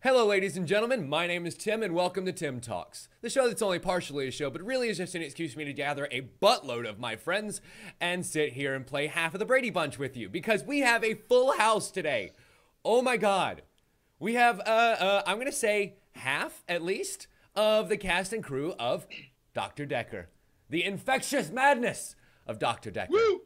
Hello, ladies and gentlemen. My name is Tim, and welcome to Tim Talks, the show that's only partially a show, but really is just an excuse for me to gather a buttload of my friends and sit here and play half of the Brady Bunch with you, because we have a full house today. Oh my God. We have, I'm going to say half, at least, of the cast and crew of Dr. Dekker. The infectious madness of Dr. Dekker. Woo!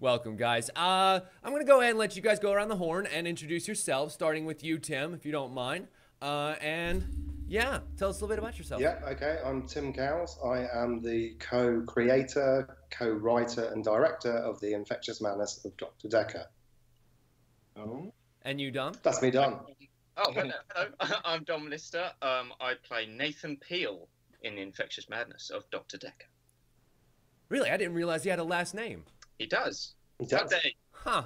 Welcome, guys. I'm going to go ahead and let you guys go around the horn and introduce yourselves, starting with you, Tim, if you don't mind. And yeah, tell us a little bit about yourself. Yeah, okay. I'm Tim Cowles. I am the co-creator, co-writer, and director of the Infectious Madness of Dr. Dekker. Oh. And you, Dom? That's me done. Oh, hello. I'm Dom Lister. I play Nathan Peel in the Infectious Madness of Dr. Dekker. Really? I didn't realize he had a last name. He does. He does. Someday. Huh.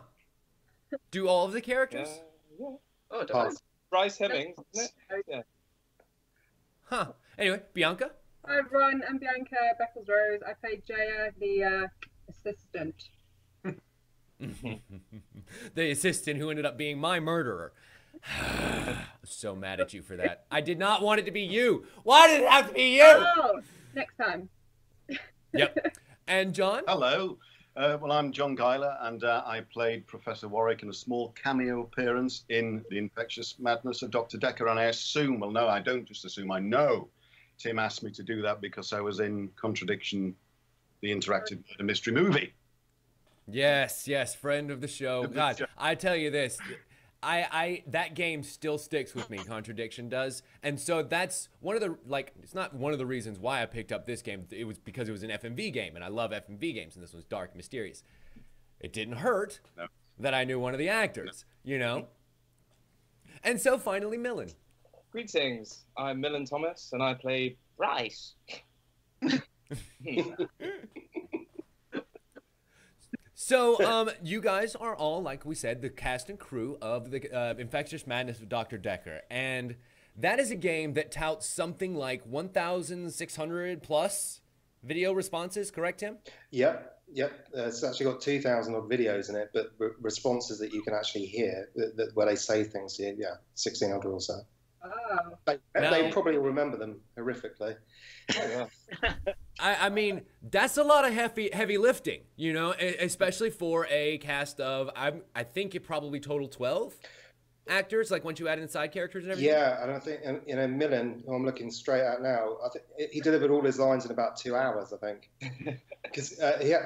Do all of the characters? Yeah. Oh, it Pass. does. Bryce Hemmings, isn't it? Yeah. Huh. Anyway, Bianca? Hi everyone, I'm Bianca Beckles-Rose. I played Jaya, the assistant. The assistant who ended up being my murderer. I'm so mad at you for that. I did not want it to be you. Why did it have to be you? Oh, next time. Yep. And John? Hello. Well, I'm John Guilor, and I played Professor Warwick in a small cameo appearance in The Infectious Madness of Dr. Dekker, and I assume, well, no, I don't just assume, I know Tim asked me to do that because I was in Contradiction, the interactive murder mystery movie. Yes, yes, friend of the show. God, I tell you this, that game still sticks with me, Contradiction does. And so that's one of the, like, it's not one of the reasons why I picked up this game. It was because it was an FMV game, and I love FMV games, and this was dark and mysterious. It didn't hurt that I knew one of the actors, you know? And so finally, Millin. Greetings. I'm Millin Thomas, and I play Bryce. So, you guys are all, like we said, the cast and crew of the Infectious Madness of Dr. Dekker. And that is a game that touts something like 1,600 plus video responses, correct, Tim? Yep. It's actually got 2,000 odd videos in it, but responses that you can actually hear, where they say things to you, yeah, 1,600 or so. Oh. They probably remember them horrifically. Oh, yeah. I mean, that's a lot of heavy lifting, you know, especially for a cast of, I think it probably total 12 actors, like once you add in side characters and everything. Yeah, and I think, you know, Millin, who I'm looking straight at now, I think he delivered all his lines in about 2 hours, I think. Because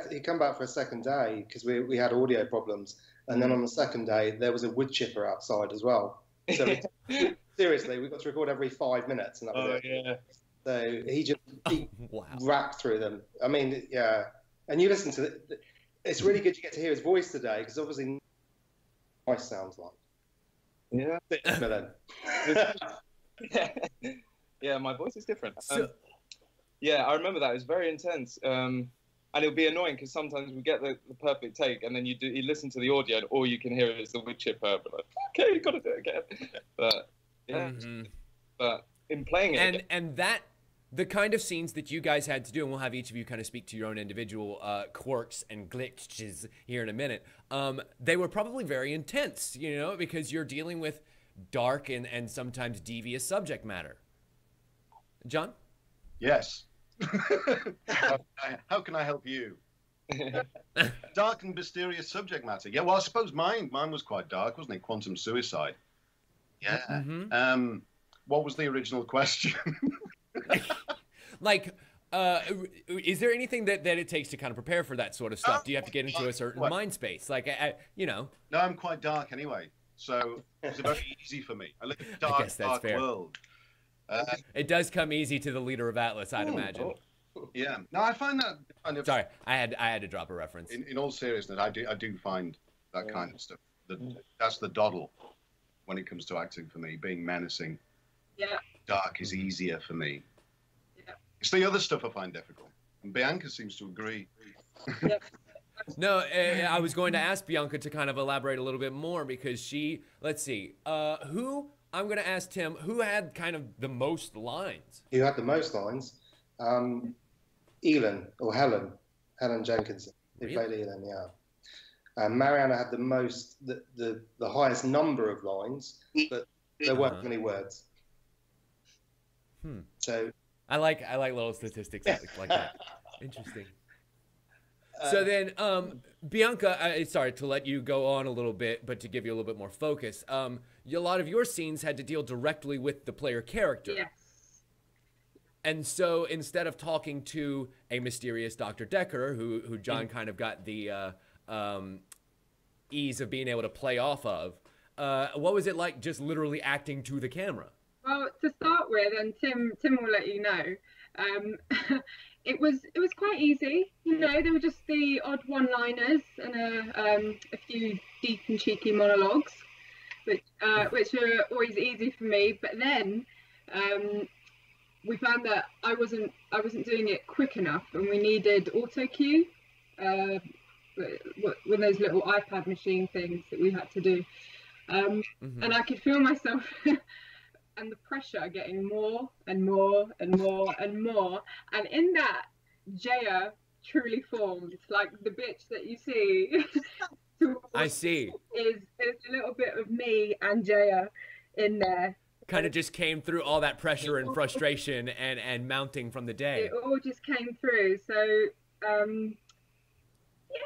he come back for a second day because we had audio problems. And then on the second day, there was a wood chipper outside as well. So seriously, we got to record every 5 minutes. And that was it. Yeah. So he Wow. rapped through them. I mean, yeah. And you listen to it. It's really good you get to hear his voice today because obviously voice sounds like. Yeah. Millin. Yeah, my voice is different. So- Yeah, I remember that. It was very intense. And it'll be annoying because sometimes we get the perfect take and then you listen to the audio and all you can hear is the wood chipper. But like, okay, you got to do it again. But yeah, but in playing it, and that, the kind of scenes that you guys had to do, and we'll have each of you kind of speak to your own individual quirks and glitches here in a minute, they were probably very intense, you know, because you're dealing with dark and sometimes devious subject matter. John? Yes. How can I help you? Dark and mysterious subject matter. Yeah, well, I suppose mine was quite dark, wasn't it? Quantum suicide. Yeah. What was the original question? Like, is there anything that it takes to kind of prepare for that sort of stuff? Do you have to get into a certain mind space? Like, you know. No, I'm quite dark anyway, so it's very easy for me. I live in a I guess that's dark fair. world. It does come easy to the leader of Atlas, I'd imagine. Yeah. No, I find that kind of. Sorry, I had to drop a reference. In all seriousness, I do find that kind of stuff. That's the doddle when it comes to acting for me. Being menacing, dark is easier for me. Yeah. It's the other stuff I find difficult. And Bianca seems to agree. No, I was going to ask Bianca to kind of elaborate a little bit more because she, let's see, who, I'm going to ask Tim, who had kind of the most lines? Who had the most lines? Helen Jenkinson, who Really? played Helen, yeah. Mariana had the highest number of lines, but there weren't many words. Hmm. So I like little statistics like that. Interesting. So then, Bianca, sorry to let you go on a little bit, but to give you a little bit more focus, a lot of your scenes had to deal directly with the player character. Yes. And so instead of talking to a mysterious Dr. Dekker, who John kind of got the ease of being able to play off of, what was it like just literally acting to the camera? Well, to start with, and Tim will let you know, it was quite easy. You know, there were just the odd one-liners and a few deep and cheeky monologues, which are always easy for me. But then we found that I wasn't doing it quick enough, and we needed auto cue, with those little iPad machine things that we had to do, and I could feel myself. And the pressure getting more and more and more and more, and in that, Jaya truly formed. Like the bitch that you see. I see. Is a little bit of me and Jaya in there. Kind of just came through all that pressure and frustration and mounting from the day. It all just came through. So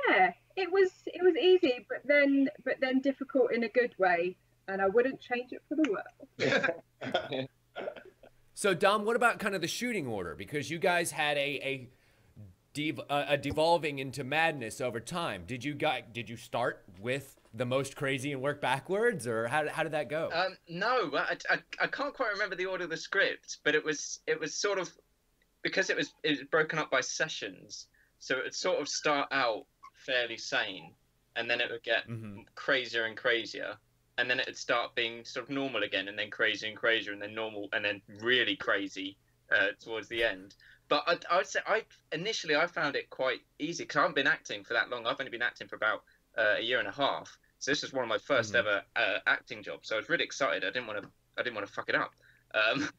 yeah, it was easy, but then difficult in a good way. And I wouldn't change it for the world. So, Dom, what about kind of the shooting order? Because you guys had a devolving into madness over time. Did you start with the most crazy and work backwards, or how did that go? No, I can't quite remember the order of the script, but it was sort of, because it was broken up by sessions, so it would sort of start out fairly sane, and then it would get crazier and crazier. And then it would start being sort of normal again, and then crazier and crazier, and then normal, and then really crazy towards the end. But I would say initially I found it quite easy, because I haven't been acting for that long. I've only been acting for about a year and a half. So this was one of my first ever acting jobs. So I was really excited. I didn't want to fuck it up.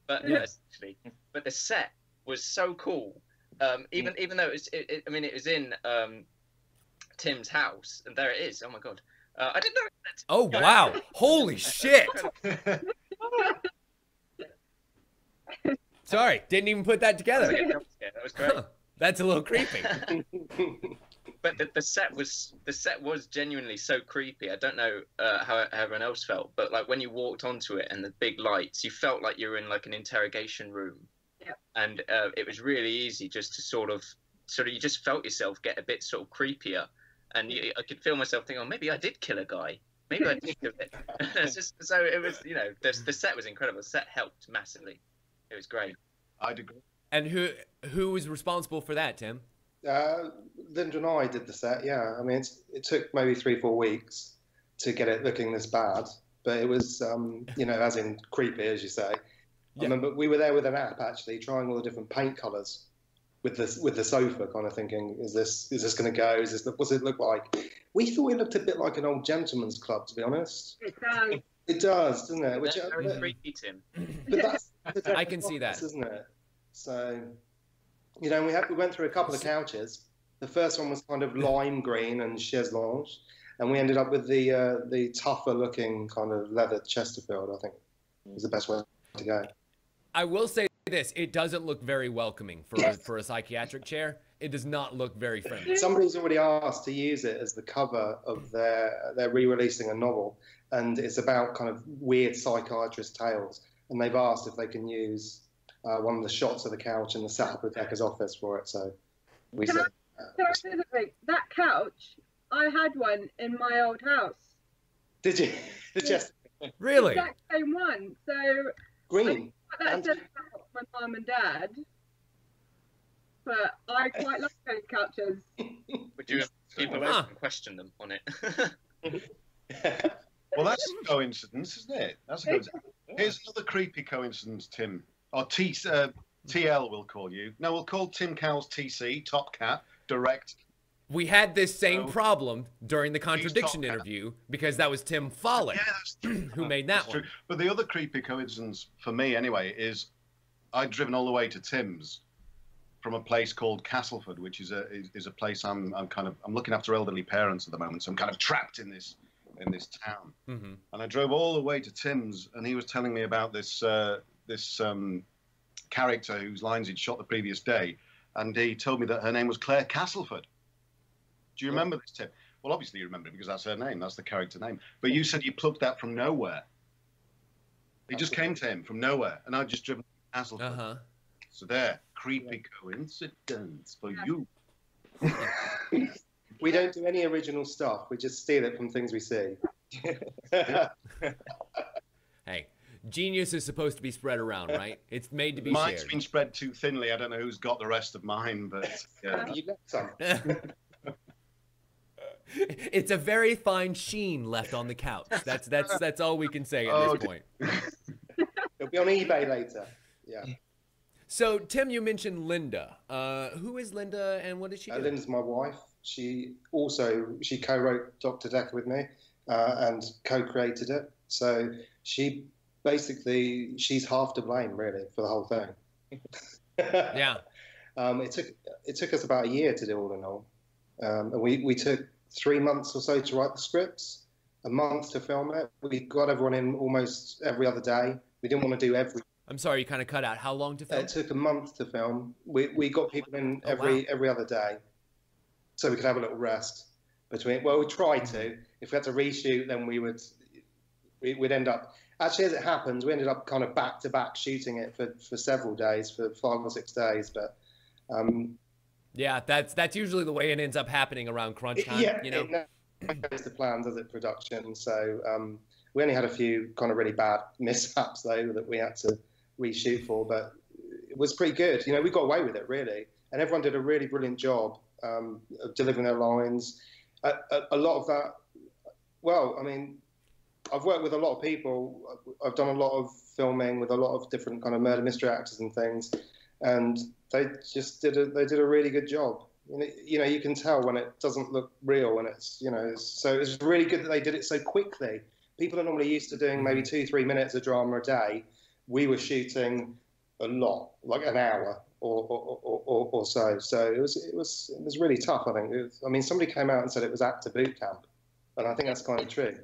But yeah, essentially. But the set was so cool. Even though it was in Tim's house, and there it is. Oh my god. I didn't know. Oh wow! Holy shit! Sorry, didn't even put that together. That was great. That's a little creepy. But the set was genuinely so creepy. I don't know how everyone else felt, but like when you walked onto it and the big lights, you felt like you were in like an interrogation room. Yeah. And it was really easy just to sort of you just felt yourself get a bit sort of creepier. And I could feel myself thinking, oh, maybe I did kill a guy. Maybe I did kill it. So it was, the set was incredible. The set helped massively. It was great. I'd agree. And who was responsible for that, Tim? Linda and I did the set, yeah. I mean, it took maybe 3-4 weeks to get it looking this bad. But it was, as in creepy, as you say. Yeah. I remember we were there with an app, actually, trying all the different paint colours. With the sofa, kind of thinking, is this going to go? What's it look like? We thought it looked a bit like an old gentleman's club, to be honest. It does. It does, doesn't it? Which very creepy, Tim. But that's I can see that, isn't it? So, we went through a couple of couches. The first one was kind of lime green and chaise lounge, and we ended up with the tougher looking kind of leather Chesterfield. I think was the best way to go. I will say this, it doesn't look very welcoming for a psychiatric chair. It does not look very friendly. Somebody's already asked to use it as the cover of they're re-releasing a novel, and it's about kind of weird psychiatrist tales, and they've asked if they can use one of the shots of the couch in the setup of Dekker's office for it. So we said that couch, I had one in my old house. Did you? Really? The exact same one. So green. That says about my mum and dad, but I quite like those couches. Would you keep them open and question them on it? Well, that's a coincidence, isn't it? That's a good. Here's another creepy coincidence, Tim. Or TL, we'll call you. No, we'll call Tim Cowles TC, Top Cat, direct. We had this same problem during the contradiction interview because that was Tim Follett who made that one. True. But the other creepy coincidence for me, anyway, is I'd driven all the way to Tim's from a place called Castleford, which is a place I'm looking after elderly parents at the moment, so I'm kind of trapped in this in this town. Mm-hmm. And I drove all the way to Tim's, and he was telling me about this character whose lines he'd shot the previous day, and he told me that her name was Claire Castleford. Do you remember this, Tim? Well, obviously you remember it because that's her name. That's the character name. But you said you plucked that from nowhere. It just came to him from nowhere, and I just driven to Castleford. Uh-huh. So there, creepy coincidence for you. We don't do any original stuff. We just steal it from things we see. Hey, genius is supposed to be spread around, right? It's made to be Mine's shared. been spread too thinly. I don't know who's got the rest of mine, but You left some. It's a very fine sheen left on the couch. That's all we can say at this point. It'll be on eBay later. Yeah. So, Tim, you mentioned Linda. Who is Linda, and what did she do? Linda's my wife. She co-wrote Dr. Dekker with me and co-created it. So she's half to blame really for the whole thing. Yeah. It took us about a year to do all in all, and we took 3 months or so to write the scripts, a month to film it. We got everyone in almost every other day. We didn't want to do every. I'm sorry, you kind of cut out. How long to film? It took a month to film. We got people in every other day, so we could have a little rest between. Well, we tried to. If we had to reshoot, then we'd end up. Actually, as it happens, we ended up kind of back to back shooting it for several days, for 5 or 6 days. But yeah, that's usually the way it ends up happening around crunch time. Yeah, you know, it goes to plan, does it? Production. So we only had a few kind of really bad mishaps though that we had to reshoot for, but it was pretty good. You know, we got away with it really, and everyone did a really brilliant job of delivering their lines. A lot of that. Well, I mean, I've worked with a lot of people. I've done a lot of filming with a lot of different kind of murder mystery actors and things, and they just did a really good job. You know, you can tell when it doesn't look real, and it's, you know, so it's really good that they did it so quickly. People are normally used to doing maybe 2-3 minutes of drama a day. We were shooting a lot, like an hour or so. So it was really tough. I think. I mean, somebody came out and said it was actor boot camp, and I think that's kind of true.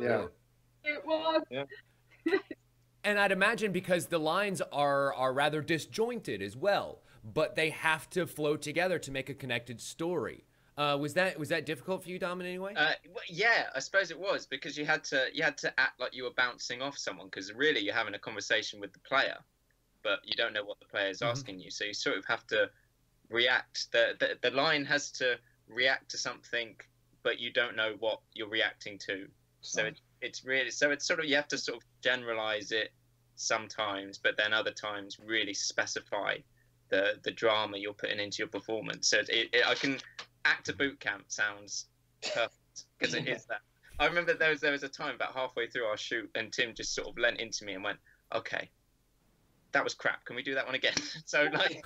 Yeah. It was. Yeah. and I'd imagine because the lines are rather disjointed as well, but they have to flow together to make a connected story. Was that difficult for you, Dom, in any way? Yeah, I suppose it was, because you had to act like you were bouncing off someone, because really you're having a conversation with the player, but you don't know what the player is asking you, so you sort of have to react. The line has to react to something, but you don't know what you're reacting to. So it's sort of, you have to sort of generalize it sometimes, but then other times really specify the drama you're putting into your performance. So I can. Actor boot camp sounds perfect, because it is that. I remember there was a time about halfway through our shoot, and Tim just sort of leant into me and went, "Okay, that was crap. Can we do that one again?" So like.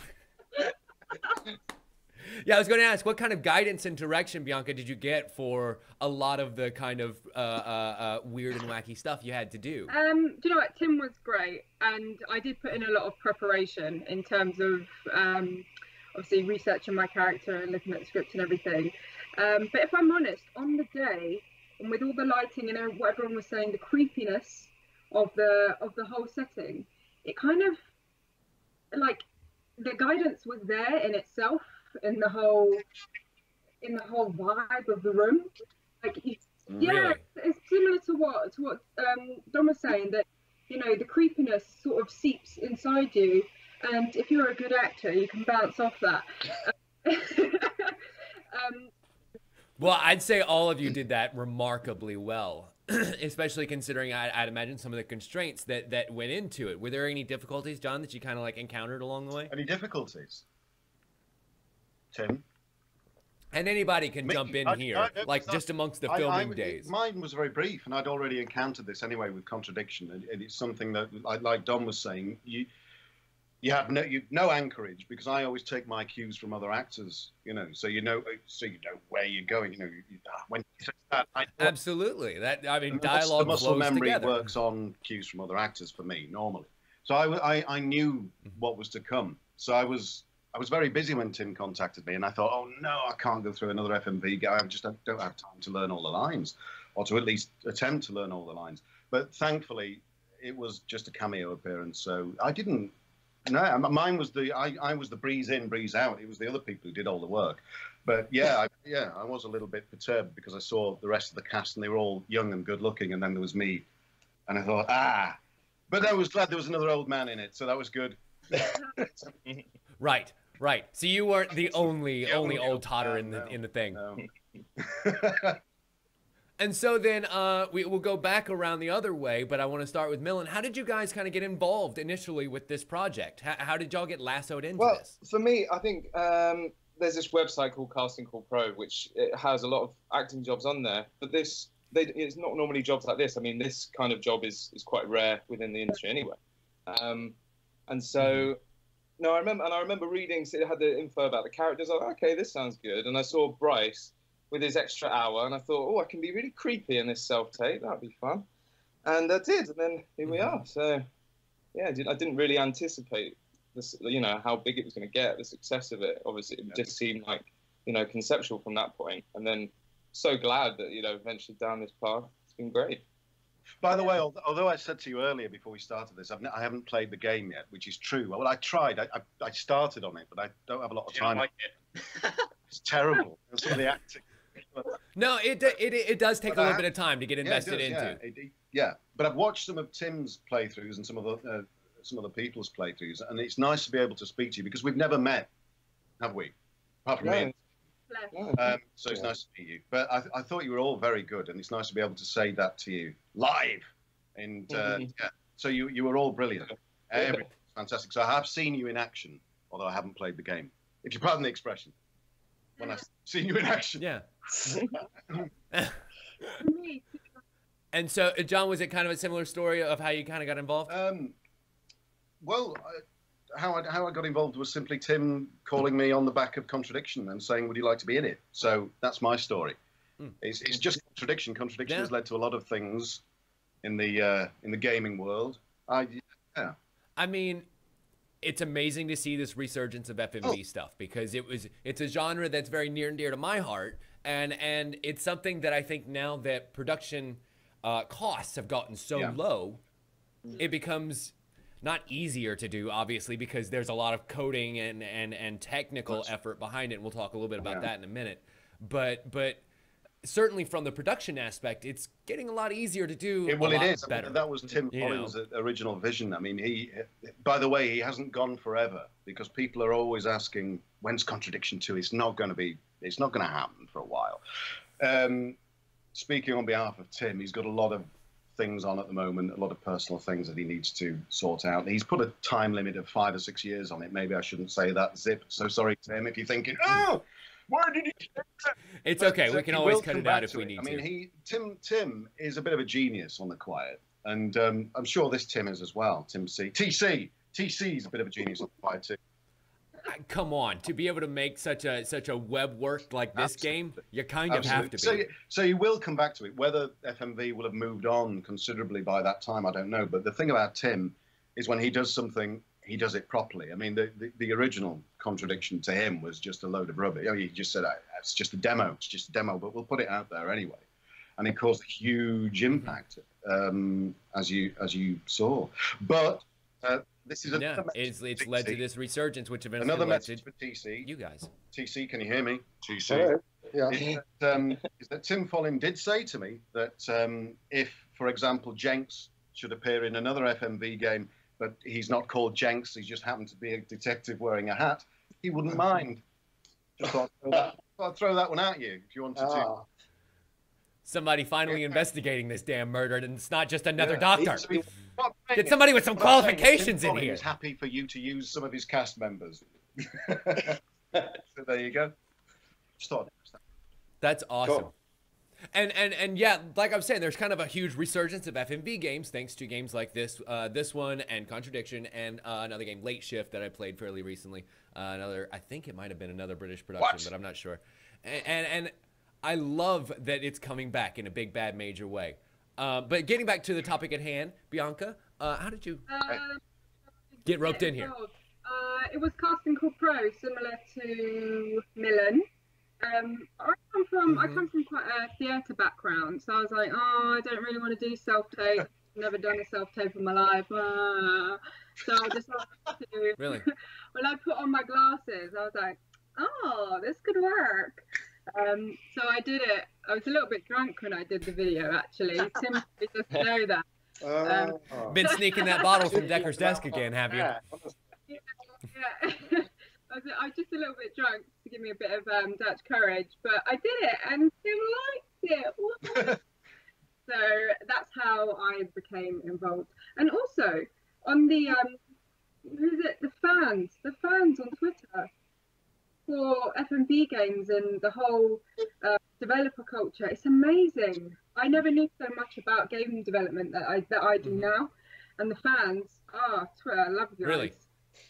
Yeah, I was going to ask, what kind of guidance and direction, Bianca, did you get for a lot of the kind of weird and wacky stuff you had to do? Do you know what? Tim was great, and I did put in a lot of preparation in terms of obviously researching my character and looking at the script and everything. But if I'm honest, on the day, and with all the lighting and what everyone was saying, the creepiness of the whole setting, it kind of, like, the guidance was there in itself, in the whole vibe of the room. Like, yeah, Really? it's similar to what Dom was saying, that, you know, the creepiness sort of seeps inside you, and if you're a good actor, you can bounce off that. Well, I'd say all of you did that remarkably well, especially considering I'd imagine some of the constraints that went into it. Were there any difficulties, John, that you kind of like encountered along the way? Any difficulties, Tim? And anybody can jump in here, like just amongst the filming days. Mine was very brief, and I'd already encountered this anyway with contradiction. And it's something that, like Don was saying, you have no anchorage, because I always take my cues from other actors, you know, so you know where you're going, you know, when you say that, Absolutely. Dialogue the muscle flows memory together. works on cues from other actors for me normally. So I knew what was to come. So I was very busy when Tim contacted me, and I thought, oh no, I can't go through another FMV guy. I just don't have time to learn all the lines. or to at least attempt to learn all the lines. But thankfully, it was just a cameo appearance, so I didn't. No, mine was I was the breeze in, breeze out. It was the other people who did all the work. But yeah, I was a little bit perturbed because I saw the rest of the cast and they were all young and good looking, and then there was me, and I thought, But I was glad there was another old man in it, so that was good. Right. So you weren't the only old totter in the thing. No. And so then we will go back around the other way, but I want to start with Millin. How did you guys kind of get involved initially with this project? How did y'all get lassoed into this? For me, I think there's this website called Casting Call Pro, which it has a lot of acting jobs on there. But it's not normally jobs like this. I mean, this kind of job is quite rare within the industry anyway. And so, no, I remember reading, so it had the info about the characters. I was like, okay, this sounds good. And I saw Bryce with his extra hour, and I thought, oh, I can be really creepy in this self-tape. That'd be fun. And I did, and then here we are. So, yeah, I didn't really anticipate this, how big it was going to get, the success of it. Obviously, it just seemed like, conceptual from that point. And then so glad that, eventually down this path. It's been great. By the way, although I said to you earlier before we started this, I haven't played the game yet, which is true. Well, I tried. I started on it, but I don't have a lot of time. Like it. It's terrible. Some of the acting. No, it does take a little bit of time to get invested into. Yeah, but I've watched some of Tim's playthroughs and some of the people's playthroughs, and it's nice to be able to speak to you because we've never met, have we? Apart from me. So it's nice to meet you. But I thought you were all very good, and it's nice to be able to say that to you live. And so you were all brilliant. Everything's fantastic. So I have seen you in action, although I haven't played the game. If you pardon the expression. When I've seen you in action. Yeah. And so, John, was it kind of a similar story of how you kind of got involved? How I got involved was simply Tim calling me on the back of Contradiction and saying, would you like to be in it? So that's my story. It's just Contradiction. Contradiction has led to a lot of things in the gaming world. I mean, it's amazing to see this resurgence of FMV stuff because it's a genre that's very near and dear to my heart, and it's something that I think now that production costs have gotten so low, it becomes not easier to do, obviously, because there's a lot of coding and technical effort behind it, and we'll talk a little bit about that in a minute. But certainly from the production aspect, it's getting a lot easier to do. It is better. That was Tim Cowles' original vision. I mean, by the way, he hasn't gone forever because people are always asking, when's Contradiction 2? It's not going to happen for a while. Speaking on behalf of Tim, he's got a lot of things on at the moment, a lot of personal things that he needs to sort out. He's put a time limit of 5 or 6 years on it. Maybe I shouldn't say that, Zip. So sorry, Tim, if you're thinking, where did he say that? It's okay. We can always cut it out if we need to. I mean, Tim is a bit of a genius on the quiet, and I'm sure this Tim is as well. Tim C. TC is a bit of a genius on the quiet too. Come on, to be able to make such a web work like this game, you kind of have to be. So you will come back to it. Whether FMV will have moved on considerably by that time, I don't know. But the thing about Tim is when he does something, he does it properly. I mean, the original Contradiction to him was just a load of rubbish. He just said, it's just a demo. It's just a demo, but we'll put it out there anyway. And it caused a huge impact, as you saw. But this is it's led to this resurgence, which eventually another led message for TC. You guys. TC, can you hear me? TC. Hello. Yeah. Is that Tim Follin did say to me that if, for example, Jenks should appear in another FMV game, but he's not called Jenks, he just happened to be a detective wearing a hat, he wouldn't mind. Just thought I'd throw that one at you if you wanted to. Somebody finally investigating this damn murder, and it's not just another doctor. Get somebody with some qualifications in here. He's happy for you to use some of his cast members. So there you go. Just thought that's awesome. Cool. And yeah, like I was saying, there's kind of a huge resurgence of FMV games thanks to games like this one and Contradiction and another game, Late Shift, that I played fairly recently. I think it might have been another British production, but I'm not sure. And I love that it's coming back in a big, bad, major way. But getting back to the topic at hand, Bianca, how did you get roped in here? It was Casting Call Pro, similar to Millin. I come from quite a theatre background, so I was like, oh, I don't really want to do self-tape. Never done a self-tape in my life. So I decided to. Really? When I put on my glasses, I was like, oh, this could work. So I did it. I was a little bit drunk when I did the video, actually. Tim doesn't know that. Been sneaking that bottle from Dekker's desk again, have you? Yeah. I was just a little bit drunk to give me a bit of Dutch courage, but I did it and Tim liked it. So that's how I became involved. And also on the the fans on Twitter for FMV games and the whole developer culture. It's amazing. I never knew so much about game development that I do now, and the fans. Twitter, I love you guys. Really?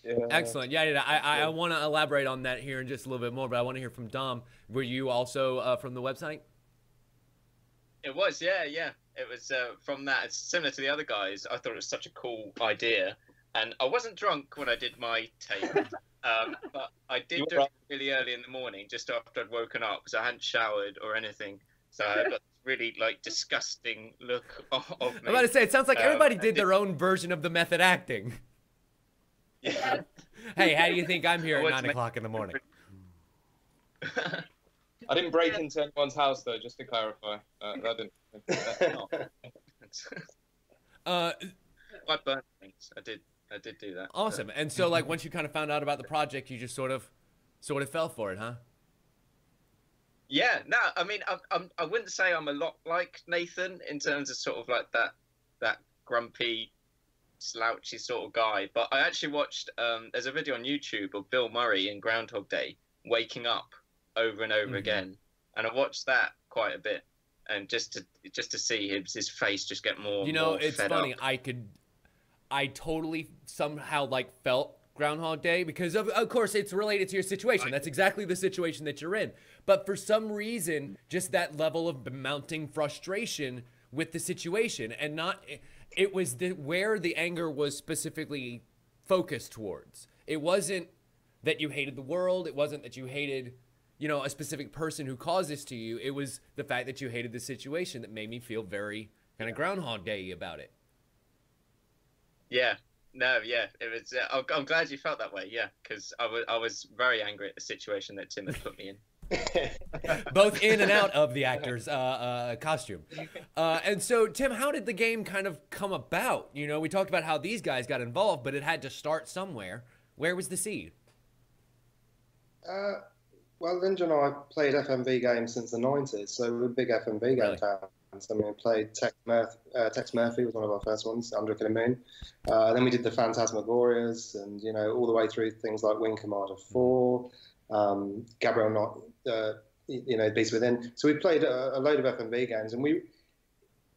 Yeah. Excellent. Yeah, I want to elaborate on that here in just a little bit more, but I want to hear from Dom. Were you also from the website? It was, yeah. It was from that. It's similar to the other guys. I thought it was such a cool idea, and I wasn't drunk when I did my tape, but I did do it really early in the morning, just after I'd woken up, because I hadn't showered or anything. So I got this really disgusting look of me. I'm about to say, it sounds like everybody did their own version of the method acting. Yeah. Hey, how do you think I'm here at 9 o'clock in the morning? I didn't break into anyone's house though, just to clarify. That didn't. I burned things. I did do that. Awesome. And so, like, once you kind of found out about the project, you just sort of fell for it, huh? Yeah. No, I mean, I wouldn't say I'm a lot like Nathan in terms of sort of like that grumpy, slouchy sort of guy, but I actually watched there's a video on YouTube of Bill Murray in Groundhog Day waking up over and over again, and I watched that quite a bit, and just to see his face just get more. It's funny. Up. I totally somehow felt Groundhog Day because of course it's related to your situation. That's exactly the situation that you're in. But for some reason, just that level of mounting frustration with the situation, and not. It was where the anger was specifically focused towards. It wasn't that you hated the world. It wasn't that you hated, a specific person who caused this to you. It was the fact that you hated the situation that made me feel very kind of Groundhog Day about it. Yeah. No, yeah. It was. I'm glad you felt that way. Yeah, because I was very angry at the situation that Tim had put me in. Both in and out of the actor's costume. And so, Tim, how did the game kind of come about? We talked about how these guys got involved, but it had to start somewhere. Where was the seed? Well, Linda and I played FMV games since the 90s, so we're big FMV game fans. I mean, we played Tex Murphy was one of our first ones, Under a Killer Moon. Then we did the Phantasmagorias, and all the way through things like Wing Commander 4. Gabriel Not, Beast Within. So we played a load of FMV games, and we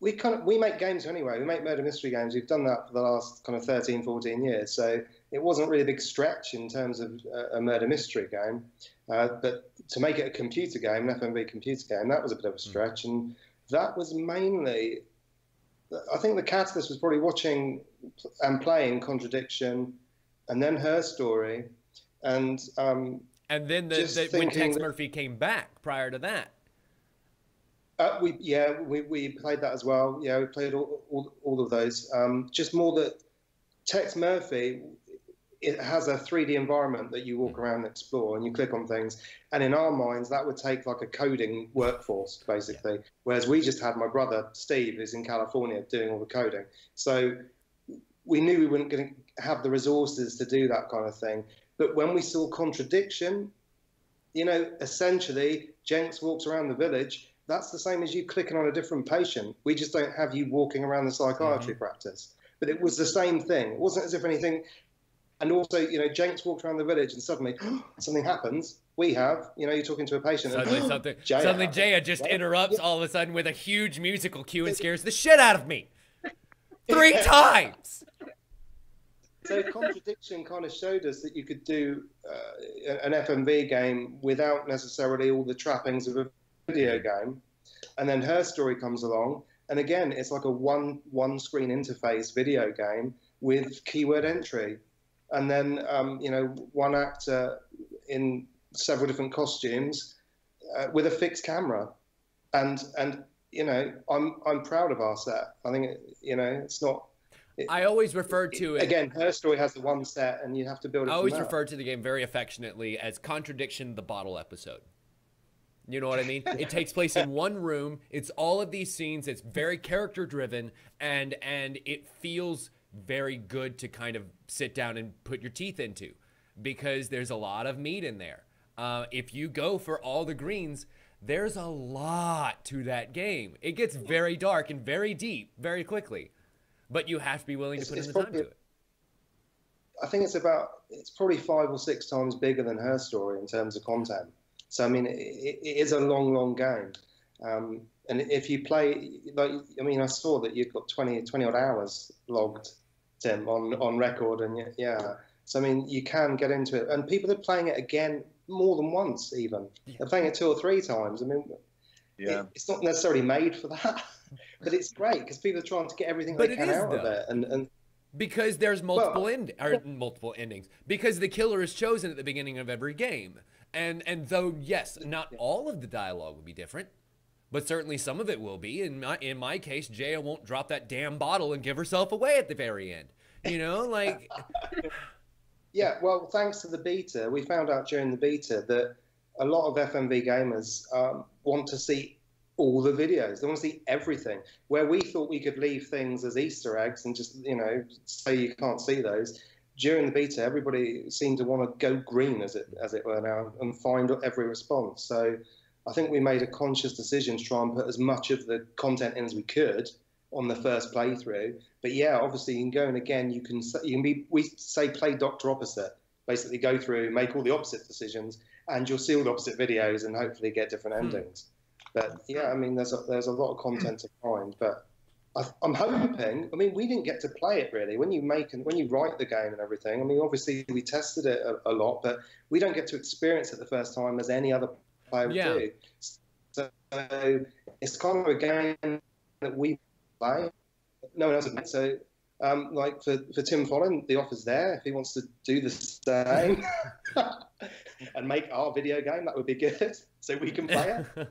make games anyway. We make murder mystery games. We've done that for the last kind of 13, 14 years. So it wasn't really a big stretch in terms of a murder mystery game. But to make it a computer game, an FMV computer game, that was a bit of a stretch. And that was mainly, I think the catalyst was probably watching and playing Contradiction, and then Her Story, and then when Tex Murphy came back prior to that. We played that as well. Yeah, we played all of those. Just more that Tex Murphy, it has a 3D environment that you walk around and explore, and you click on things. And in our minds, that would take like a coding workforce, basically. Whereas we just had my brother, Steve, who's in California, doing all the coding. So we knew we weren't going to have the resources to do that kind of thing. But when we saw Contradiction, essentially, Jenks walks around the village. That's the same as you clicking on a different patient. We just don't have you walking around the psychiatry practice. But it was the same thing. It wasn't as if anything... And also, Jenks walked around the village and suddenly something happens. We have, you're talking to a patient. Suddenly Jaya just interrupts all of a sudden with a huge musical cue and scares the shit out of me. 3 times! So Contradiction kind of showed us that you could do an FMV game without necessarily all the trappings of a video game. And then Her Story comes along, and again, it's like a one-screen interface video game with keyword entry. And then, one actor in several different costumes, with a fixed camera, and you know, I'm proud of our set. I think you know, it's not. I always refer to it again. Her story has the one set, and you have to build it. I always refer to the game very affectionately as Contradiction the Bottle episode. You know what I mean? It takes place in one room. It's all of these scenes. It's very character driven, and it feels very good to kind of sit down and put your teeth into, because there's a lot of meat in there. If you go for all the greens, there's a lot to that game. It gets very dark and very deep very quickly, but you have to be willing to put in the time to it. I think it's probably 5 or 6 times bigger than her story in terms of content. So I mean, it is a long game. And if you play, like, I mean, I saw that you've got 20 odd hours logged, Tim, on record, and yeah. So I mean, you can get into it, and people are playing it again more than once, even. They're playing it 2 or 3 times. I mean, yeah, it's not necessarily made for that, but it's great because people are trying to get everything they can out of it, and because there's multiple multiple endings, because the killer is chosen at the beginning of every game, and though yes, not all of the dialogue will be different, but certainly some of it will be. In my case, Jaya won't drop that damn bottle and give herself away at the very end. You know, like. Yeah, well, thanks to the beta, we found out during the beta that a lot of FMV gamers want to see all the videos. They want to see everything. Where we thought we could leave things as Easter eggs and just, you know, say you can't see those, during the beta, everybody seemed to want to go green, as it were now, and find every response. So I think we made a conscious decision to try and put as much of the content in as we could on the first playthrough. But yeah, obviously you can go in again, we say play Doctor Opposite, basically go through, make all the opposite decisions, and you'll see all the opposite videos and hopefully get different endings. But yeah, I mean, there's a lot of content to find, but I'm hoping, I mean, we didn't get to play it really. When you write the game and everything, I mean, obviously we tested it a lot, but we don't get to experience it the first time as any other player would do. So it's kind of a game that we play. No one else would. So, like for Tim Follen, the offer's there. If he wants to do the same and make our video game, that would be good. So we can play it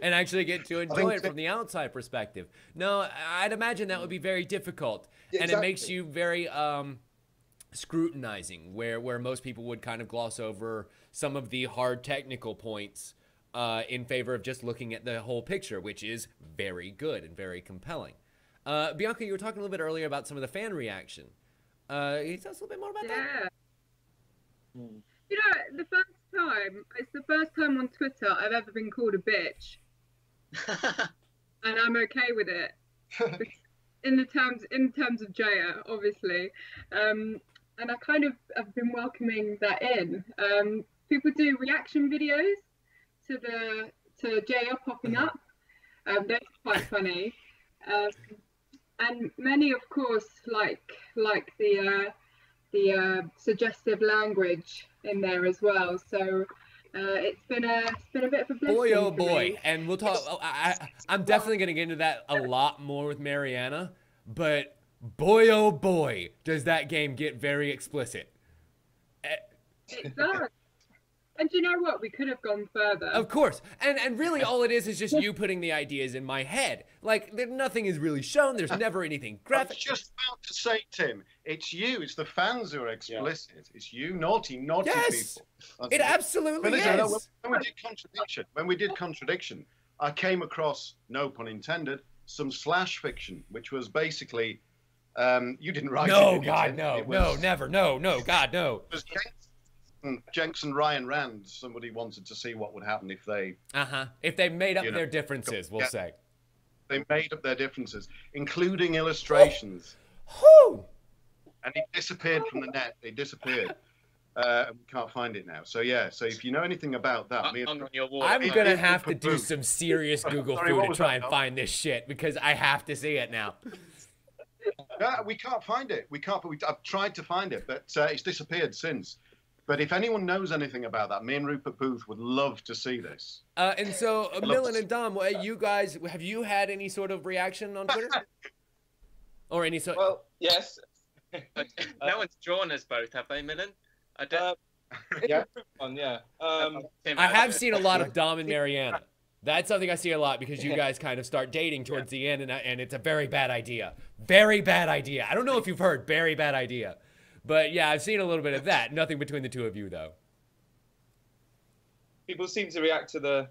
and actually get to enjoy it from the outside perspective. No, I'd imagine that would be very difficult, and it makes you very scrutinizing, where most people would kind of gloss over some of the hard technical points in favor of just looking at the whole picture, which is very good and very compelling. Bianca, you were talking a little bit earlier about some of the fan reaction. Can you tell us a little bit more about that? You know, it's the first time on Twitter I've ever been called a bitch. And I'm okay with it. in terms of Jaya, obviously. And I kind of have been welcoming that in. People do reaction videos to Jaya popping up. They're quite funny. And many, of course, like the suggestive language in there as well. So it's been a bit of a blessing. Boy, oh boy, and we'll talk. I'm definitely going to get into that a lot more with Mariana, but boy, oh boy, does that game get very explicit. It does. And you know what? We could have gone further. Of course. And really all it is just you putting the ideas in my head. Like, nothing is really shown. There's never anything graphic. I was just about to say, Tim, it's you. It's the fans who are explicit. Yeah. It's you, naughty people. It absolutely is. When we did Contradiction, I came across, no pun intended, some slash fiction, which was basically, you didn't write it. No, God, no. No, never. No, God, no. It was Jenks and Ryan Rand. Somebody wanted to see what would happen if they made up their differences, we'll say. They made up their differences, including illustrations. And it disappeared from the net. They disappeared. And we can't find it now. So yeah, so if you know anything about that, I'm gonna have to do some serious Google to try and find this shit, because I have to see it now. We can't find it. I've tried to find it, but it's disappeared since. But if anyone knows anything about that, me and Rupert Booth would love to see this. And so, Millin and Dom, you guys, have you had any sort of reaction on Twitter? Or any sort? Well, yes. No one's drawn us both, have they, Millin? Yeah. Fun, yeah. I have seen a lot of Dom and Mariana. That's something I see a lot because you guys kind of start dating towards the end, and it's a very bad idea. Very bad idea. I don't know if you've heard, very bad idea. But yeah, I've seen a little bit of that. Nothing between the two of you, though. People seem to react to the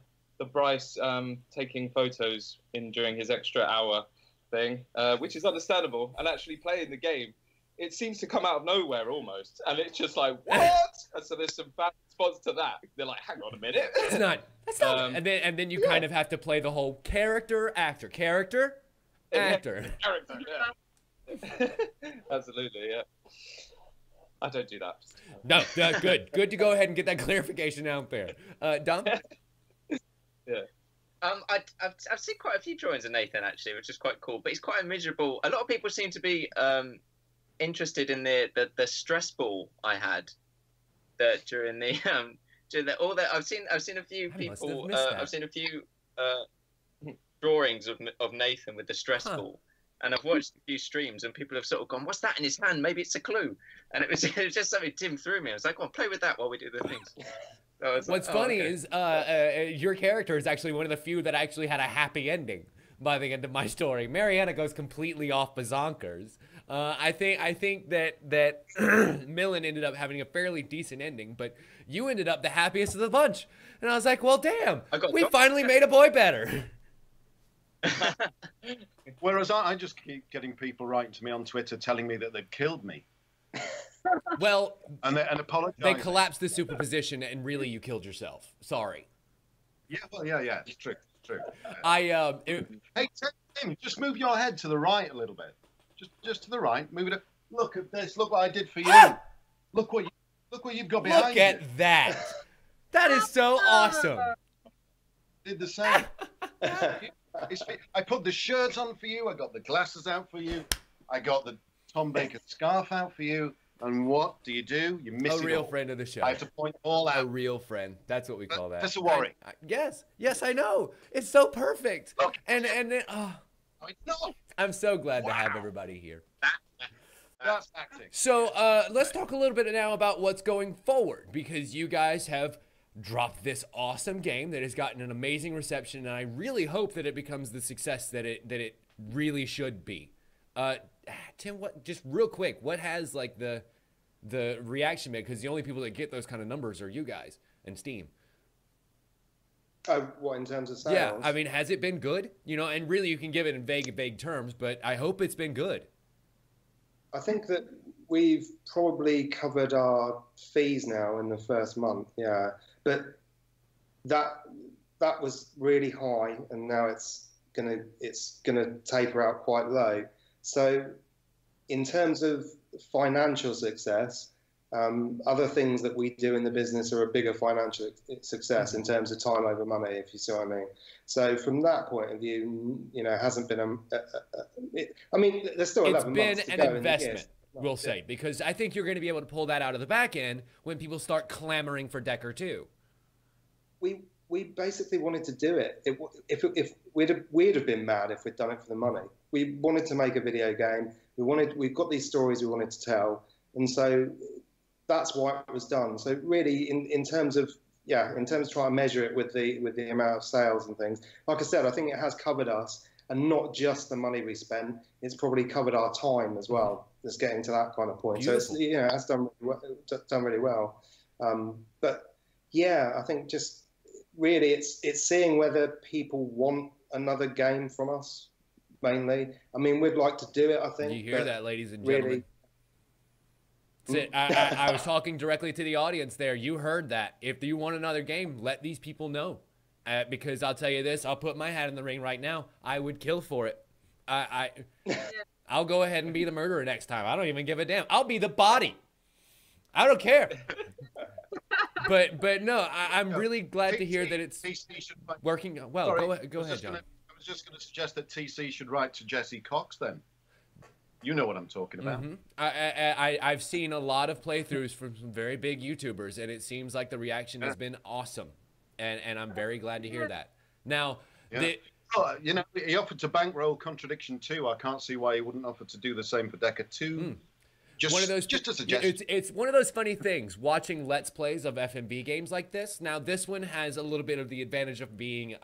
Bryce taking photos during his extra hour thing, which is understandable. And actually playing the game, it seems to come out of nowhere almost, and it's just like, what? And so there's some bad response to that. They're like, hang on a minute. That's not. And then you kind of have to play the whole character, actor, character, actor. Character, yeah. Absolutely, yeah. I don't do that. No, good to go ahead and get that clarification out there. Dom? Yeah. I've seen quite a few drawings of Nathan actually, which is quite cool. But he's quite a miserable. A lot of people seem to be interested in the stress ball I had during all that. I've seen a few people. I've seen a few drawings of Nathan with the stress ball. And I've watched a few streams, and people have sort of gone, "What's that in his hand? Maybe it's a clue." And it was just something Tim threw me. I was like, "Well, play with that while we do the things." What's funny is your character is actually one of the few that actually had a happy ending by the end of my story. Mariana goes completely off bazonkers. I think that Millin ended up having a fairly decent ending, but you ended up the happiest of the bunch. And I was like, "Well, damn, we finally made a boy better." Whereas I just keep getting people writing to me on Twitter telling me that they've killed me. Well, and apologizing. They collapsed the superposition, and really, you killed yourself. Sorry. Yeah, well, yeah, it's true. Hey, Tim, just move your head to the right a little bit. Just to the right. Move it. Look at this. Look what I did for you. Look what you've got behind you. Look at that. That is so awesome. Did the same. I put the shirts on for you. I got the glasses out for you. I got the Tom Baker scarf out for you. And what do? You miss it all. A real friend of the show. I have to point all out. A real friend. That's what we call that. Professor Warwick. Yes, I know. It's so perfect. Look. And I'm so glad to have everybody here. That's acting. So let's talk a little bit now about what's going forward, because you guys have dropped this awesome game that has gotten an amazing reception, and I really hope that it becomes the success that it really should be. Tim, just real quick, what has like the reaction been? Because the only people that get those kind of numbers are you guys and Steam. Oh, what, in terms of sales? Yeah, I mean, has it been good? You know, and really you can give it in vague terms, but I hope it's been good. I think that we've probably covered our fees now in the first month, yeah. But that was really high, and now it's gonna taper out quite low. So, in terms of financial success, other things that we do in the business are a bigger financial success in terms of time over money, if you see what I mean. So, from that point of view, you know, it hasn't been I mean, there's still 11 months to go. It's been an investment, we'll say, because I think you're going to be able to pull that out of the back end when people start clamoring for Dekker 2. We basically wanted to do it. If we'd have been mad if we'd done it for the money. We wanted to make a video game. We've got these stories we wanted to tell, and so that's why it was done. So really, in terms of trying to measure it with the amount of sales and things, like I said, I think it has covered us, and not just the money we spend. It's probably covered our time as well. It's getting to that kind of point. Beautiful. So it's, it's done really well. But yeah, I think just really it's seeing whether people want another game from us. Mainly, I mean, we'd like to do it. I think you hear that, ladies and gentlemen. Really, I was talking directly to the audience there. You heard that. If you want another game, let these people know. Because I'll tell you this, I'll put my hat in the ring right now. I would kill for it. I'll go ahead and be the murderer next time. I don't even give a damn. I'll be the body. I don't care. But no, I'm really glad to hear that it's working well. Sorry, go ahead, John. I was just going to suggest that TC should write to Jesse Cox then. You know what I'm talking about. Mm-hmm. I've seen a lot of playthroughs from some very big YouTubers, and it seems like the reaction has been awesome. And I'm very glad to hear that. Now, you know, he offered to bankroll Contradiction 2. I can't see why he wouldn't offer to do the same for Dekker 2. one of those, just a suggestion. It's one of those funny things watching Let's Plays of FMV games like this. Now, this one has a little bit of the advantage of being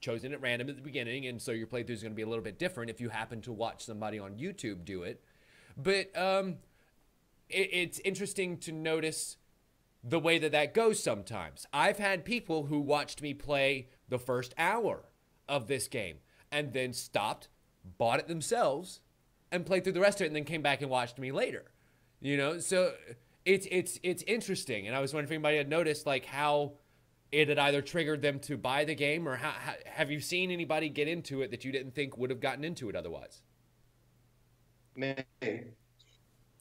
chosen at random at the beginning, and so your playthrough is going to be a little bit different if you happen to watch somebody on YouTube do it. But it's interesting to notice the way that goes sometimes. I've had people who watched me play the first hour of this game and then stopped, bought it themselves, and played through the rest of it, and then came back and watched me later. You know, so it's interesting, and I was wondering if anybody had noticed like how it had either triggered them to buy the game, or how have you seen anybody get into it that you didn't think would have gotten into it otherwise? Me.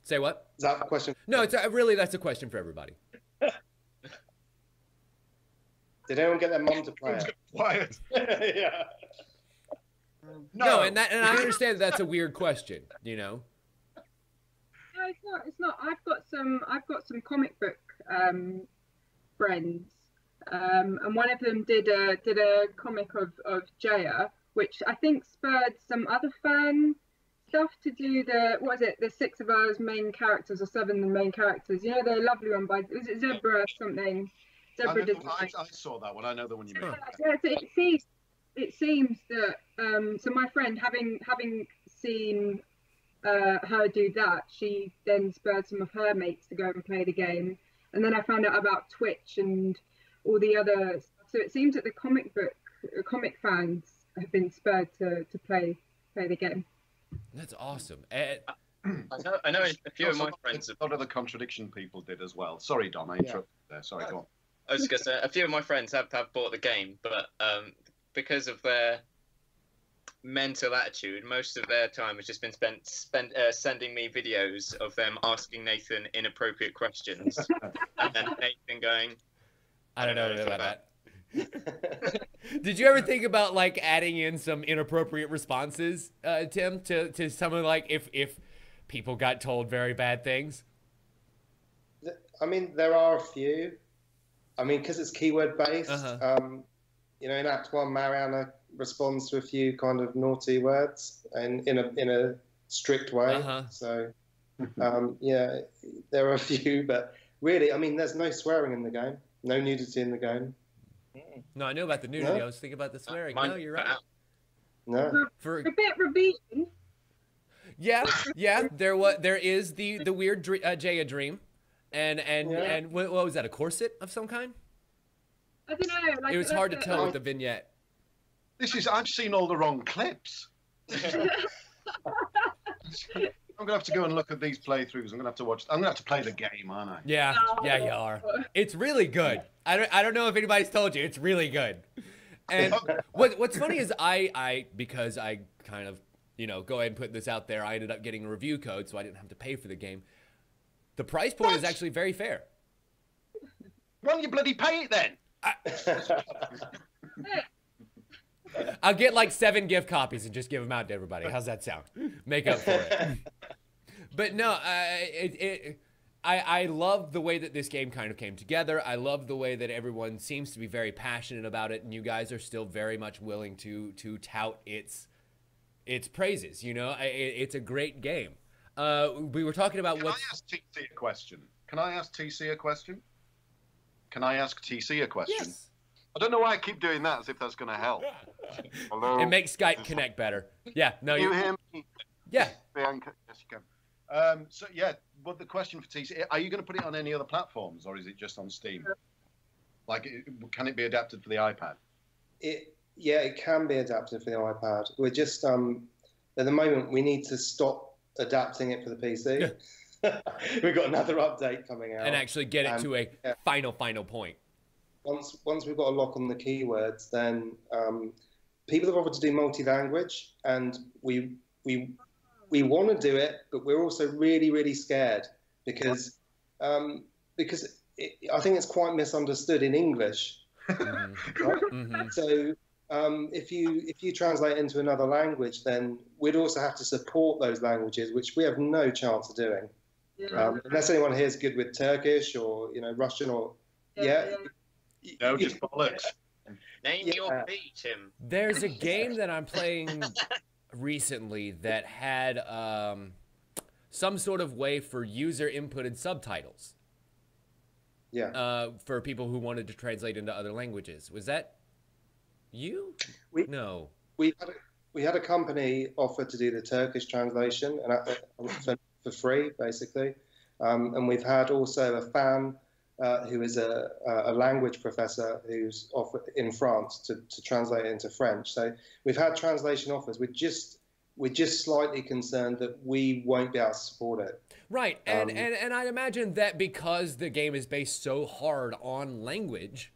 Say what? Is that a question? No, it's really that's a question for everybody. Did anyone get their mum to play it? Quiet. Yeah. No, and I understand that's a weird question, you know. No, it's not. I've got some comic book friends, and one of them did a comic of Jaya, which I think spurred some other fan stuff to do the 6 of us main characters, or 7 main characters. You know, the lovely one by, was it Zebra something? Zebra did. I saw that one. I know the one you mean. Yeah, so it seems that so my friend, having seen her do that, she then spurred some of her mates to go and play the game, and then I found out about Twitch and all the other stuff. So it seems that the comic fans have been spurred to play the game. That's awesome. I know a few of my friends. A lot of the contradiction people did as well. Sorry, Dom, I interrupted there. Sorry, go on. I was going to say, a few of my friends have bought the game, but because of their mental attitude, most of their time has just been spent sending me videos of them asking Nathan inappropriate questions, and then Nathan going, I don't know about that. Did you ever think about like adding in some inappropriate responses, Tim, to someone like if people got told very bad things? I mean, there are a few. I mean, because it's keyword based. You know, in Act 1, Mariana responds to a few kind of naughty words and in a strict way. So, yeah, there are a few, but really, I mean, there's no swearing in the game, no nudity in the game. No, I know about the nudity. I was thinking about the swearing. No, you're right. No. For a bit revealing. Yeah. There is the weird Jaya dream, and what was that? A corset of some kind? I don't know. Like, it was hard to tell with the vignette. I've seen all the wrong clips. I'm gonna have to go and look at these playthroughs. I'm gonna have to play the game, aren't I? Yeah, you are. It's really good. I don't know if anybody's told you, it's really good. And what's funny is because I kind of, you know, go ahead and put this out there, I ended up getting a review code, so I didn't have to pay for the game. The price point is actually very fair. Why don't you bloody pay it then? I'll get like 7 gift copies and just give them out to everybody. How's that sound? Make up for it. But no, I love the way that this game kind of came together. I love the way that everyone seems to be very passionate about it, and you guys are still very much willing to tout its praises. You know, it's a great game. We were talking about Can I ask TC a question? Yes. I don't know why I keep doing that as if that's going to help. Hello? It makes Skype connect better. Yeah, no, you hear me? Yeah. Bianca, yes, you can. So, yeah, but the question for TC, are you going to put it on any other platforms, or is it just on Steam? Like, can it be adapted for the iPad? Yeah, it can be adapted for the iPad. We're just, at the moment, we need to stop adapting it for the PC. We've got another update coming out. And actually get it to a final point. Once we've got a lock on the keywords, then people have offered to do multi-language, and we want to do it, but we're also really, really scared because I think it's quite misunderstood in English. So if you translate into another language, then we'd also have to support those languages, which we have no chance of doing. Unless anyone here is good with Turkish or Russian or No, just bollocks. Name your beat, Tim. There's a game that I'm playing recently that had some sort of way for user inputted subtitles. Yeah. For people who wanted to translate into other languages. Was that you? No. We had a company offer to do the Turkish translation and for free, basically. And we've had also a fan who is a language professor who's offered in France to translate it into French. So we've had translation offers. We're just slightly concerned that we won't be able to support it. Right, and I imagine that because the game is based so hard on language,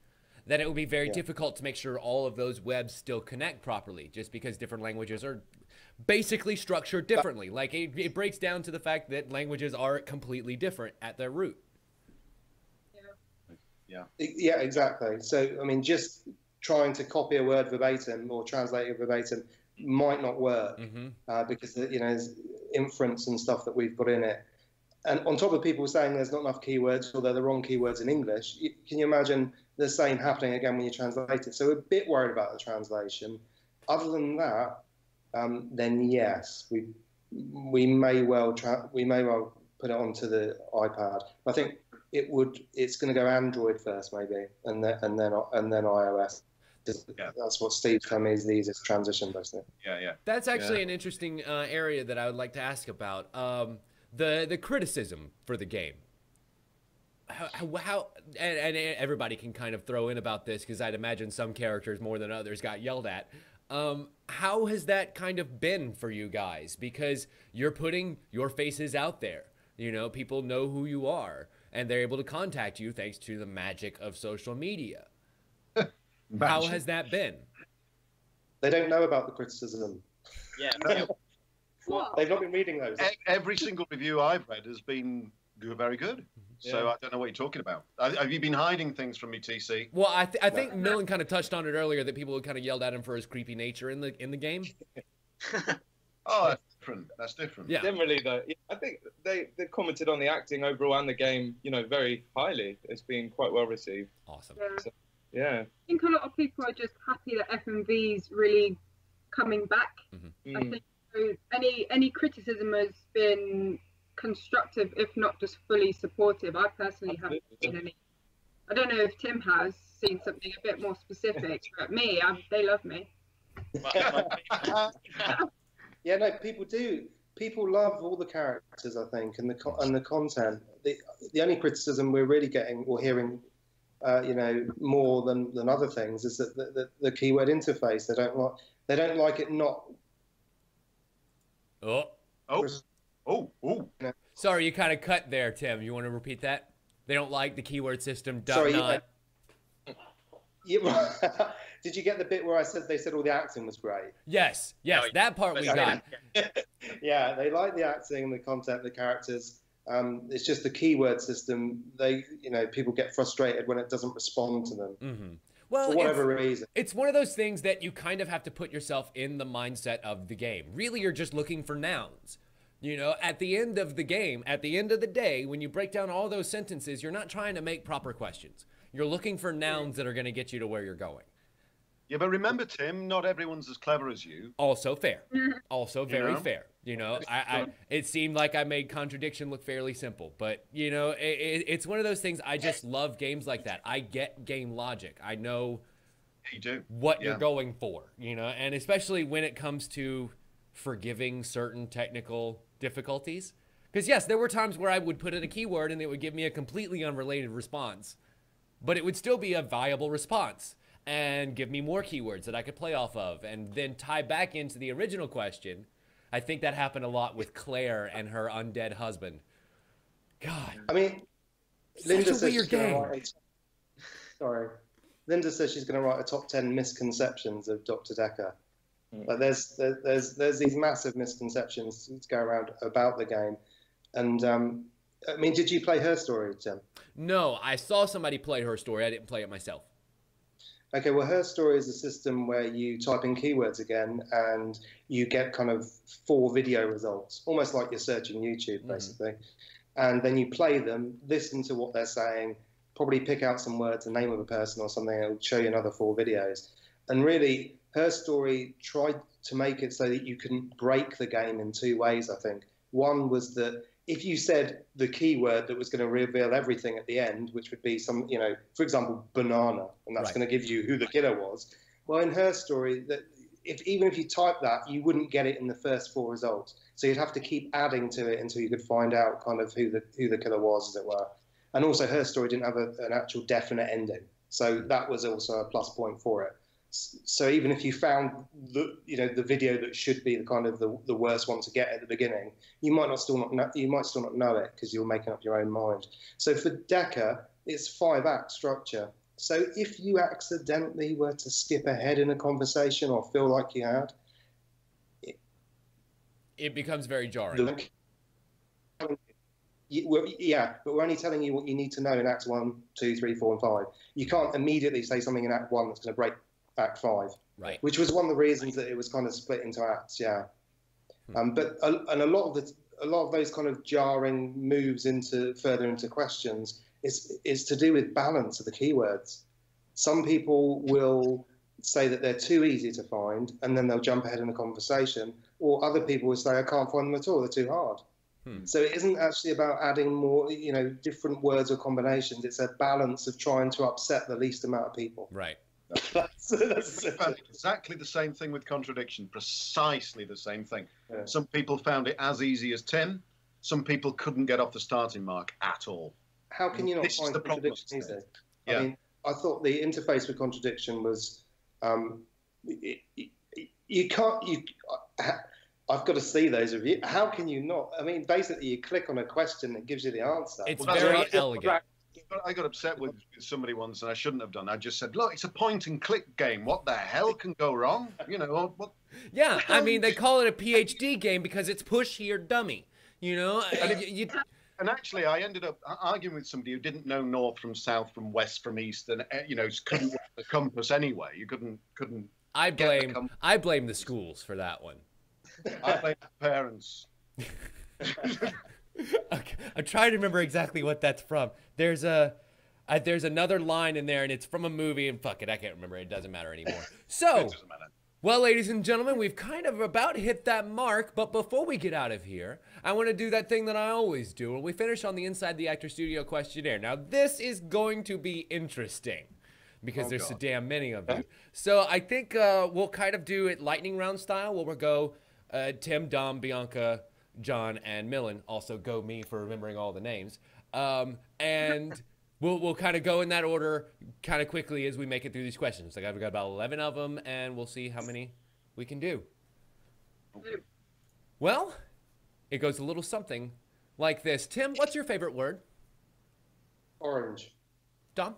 that it will be very difficult to make sure all of those webs still connect properly, just because different languages are basically structured differently. Like, it breaks down to the fact that languages are completely different at their root. Yeah, exactly. So, I mean, just trying to copy a word verbatim or translate it verbatim might not work because, you know, there's inference and stuff that we've got in it. And on top of people saying there's not enough keywords or they're the wrong keywords in English, can you imagine the same happening again when you translate it? So we're a bit worried about the translation. Other than that, then yes, we may well put it onto the iPad. I think it's going to go Android first, maybe, and then iOS. That's what Steve told me is the easiest transition, basically. Yeah. That's actually an interesting area that I would like to ask about. The criticism for the game. How and everybody can kind of throw in about this, because I'd imagine some characters more than others got yelled at. How has that kind of been for you guys? Because you're putting your faces out there. You know, people know who you are, and they're able to contact you thanks to the magic of social media. How has that been? They don't know about the criticism. Yeah. They've not been reading those. Every single review I've read has been very good. So I don't know what you're talking about. Have you been hiding things from me, TC? Well, I think Millin kind of touched on it earlier, that people kind of yelled at him for his creepy nature in the game. Oh, that's different. Yeah. Generally, though, I think they commented on the acting overall and the game, you know, very highly. It's been quite well received. Awesome. So, yeah. I think a lot of people are just happy that FMV's really coming back. I think any criticism has been constructive, if not just fully supportive. I personally haven't seen any. I don't know if Tim has seen something a bit more specific, but me, they love me. Yeah, no, people do. People love all the characters, I think, and the content. The only criticism we're really getting or hearing, you know, more than other things, is that the keyword interface. They don't like it not. Oh. Sorry, you kind of cut there, Tim. You want to repeat that? They don't like the keyword system. Sorry. Did you get the bit where they said all the acting was great? Yes, that part we got. Yeah, they like the acting and the content, the characters. It's just the keyword system. People get frustrated when it doesn't respond to them. Well, for whatever reason. It's one of those things that you kind of have to put yourself in the mindset of the game. Really, you're just looking for nouns. You know, at the end of the game, at the end of the day, when you break down all those sentences, you're not trying to make proper questions. You're looking for nouns that are going to get you to where you're going. Yeah, but remember, Tim, not everyone's as clever as you. Also fair. Also very fair. You know, it seemed like I made contradiction look fairly simple. But, you know, it's one of those things. I just love games like that. I get game logic. I know what you're going for, you know, and especially when it comes to forgiving certain technical difficulties. Because, yes, there were times where I would put in a keyword and it would give me a completely unrelated response. But it would still be a viable response and give me more keywords that I could play off of and then tie back into the original question. I think that happened a lot with Claire and her undead husband. God. I mean, Linda says she's going to write Linda says she's going to write a top 10 misconceptions of Dr. Dekker. Like there's these massive misconceptions to go around about the game. And I mean, did you play Her Story, Tim? No, I saw somebody play Her Story. I didn't play it myself. Okay, well, Her Story is a system where you type in keywords again and you get kind of 4 video results, almost like you're searching YouTube, basically. And then you play them, listen to what they're saying, probably pick out some words, the name of a person or something, and it'll show you another 4 videos. And really, Her Story tried to make it so that you can break the game in 2 ways, I think. One was that if you said the keyword that was going to reveal everything at the end, which would be some, for example, banana, and that's going to give you who the killer was. Well, in her story, that even if you type that, you wouldn't get it in the first 4 results. So you'd have to keep adding to it until you could find out kind of who the killer was, as it were. And also, her story didn't have an actual definite ending, so that was also a plus point for it. So even if you found the video that should be the kind of the worst one to get at the beginning, you might still not know it because you're making up your own mind. So for Dekker, it's 5-act structure. So if you accidentally were to skip ahead in a conversation or feel like you had, it becomes very jarring. Yeah, but we're only telling you what you need to know in Act 1, 2, 3, 4, and 5. You can't immediately say something in Act 1 that's going to break Act 5, right? Which was one of the reasons that it was kind of split into acts. Yeah, but a lot of those kind of jarring moves further into questions is to do with balance of the keywords. Some people will say that they're too easy to find, and then they'll jump ahead in the conversation, or other people will say, I can't find them at all, they're too hard. So it isn't actually about adding more, different words or combinations. It's a balance of trying to upset the least amount of people. Right. That's exactly the same thing with contradiction. Precisely the same thing. Yeah. Some people found it as easy as Tim. Some people couldn't get off the starting mark at all. How can you not find contradiction easy? Yeah. I mean, I thought the interface with contradiction was, you can't. I've got to see those of you. How can you not? I mean, basically, you click on a question that gives you the answer. It's very elegant. I got upset with somebody once, and I shouldn't have done. I just said, "Look, it's a point-and-click game. What the hell can go wrong?" What? Yeah, I mean, they call it a PhD game because it's push here, dummy. And actually, I ended up arguing with somebody who didn't know north from south, from west from east, and couldn't get the compass anyway. You couldn't. I blame the schools for that one. I blame the parents. Okay, I'm trying to remember exactly what that's from. There's another line in there, and it's from a movie, and fuck it, I can't remember. It doesn't matter anymore. So, it doesn't matter. Well, ladies and gentlemen, we've kind of about hit that mark, but before we get out of here, I want to do that thing that I always do when we finish on the Inside the Actor Studio questionnaire. Now, this is going to be interesting because there's so damn many of you. So I think we'll kind of do it lightning round style, where we'll go Tim, Dom, Bianca, John, and Millin. Also go me for remembering all the names. And we'll kind of go in that order kind of quickly as we make it through these questions. Like I've got about 11 of them, and we'll see how many we can do. Well, it goes a little something like this. Tim, what's your favorite word? Orange. Dom?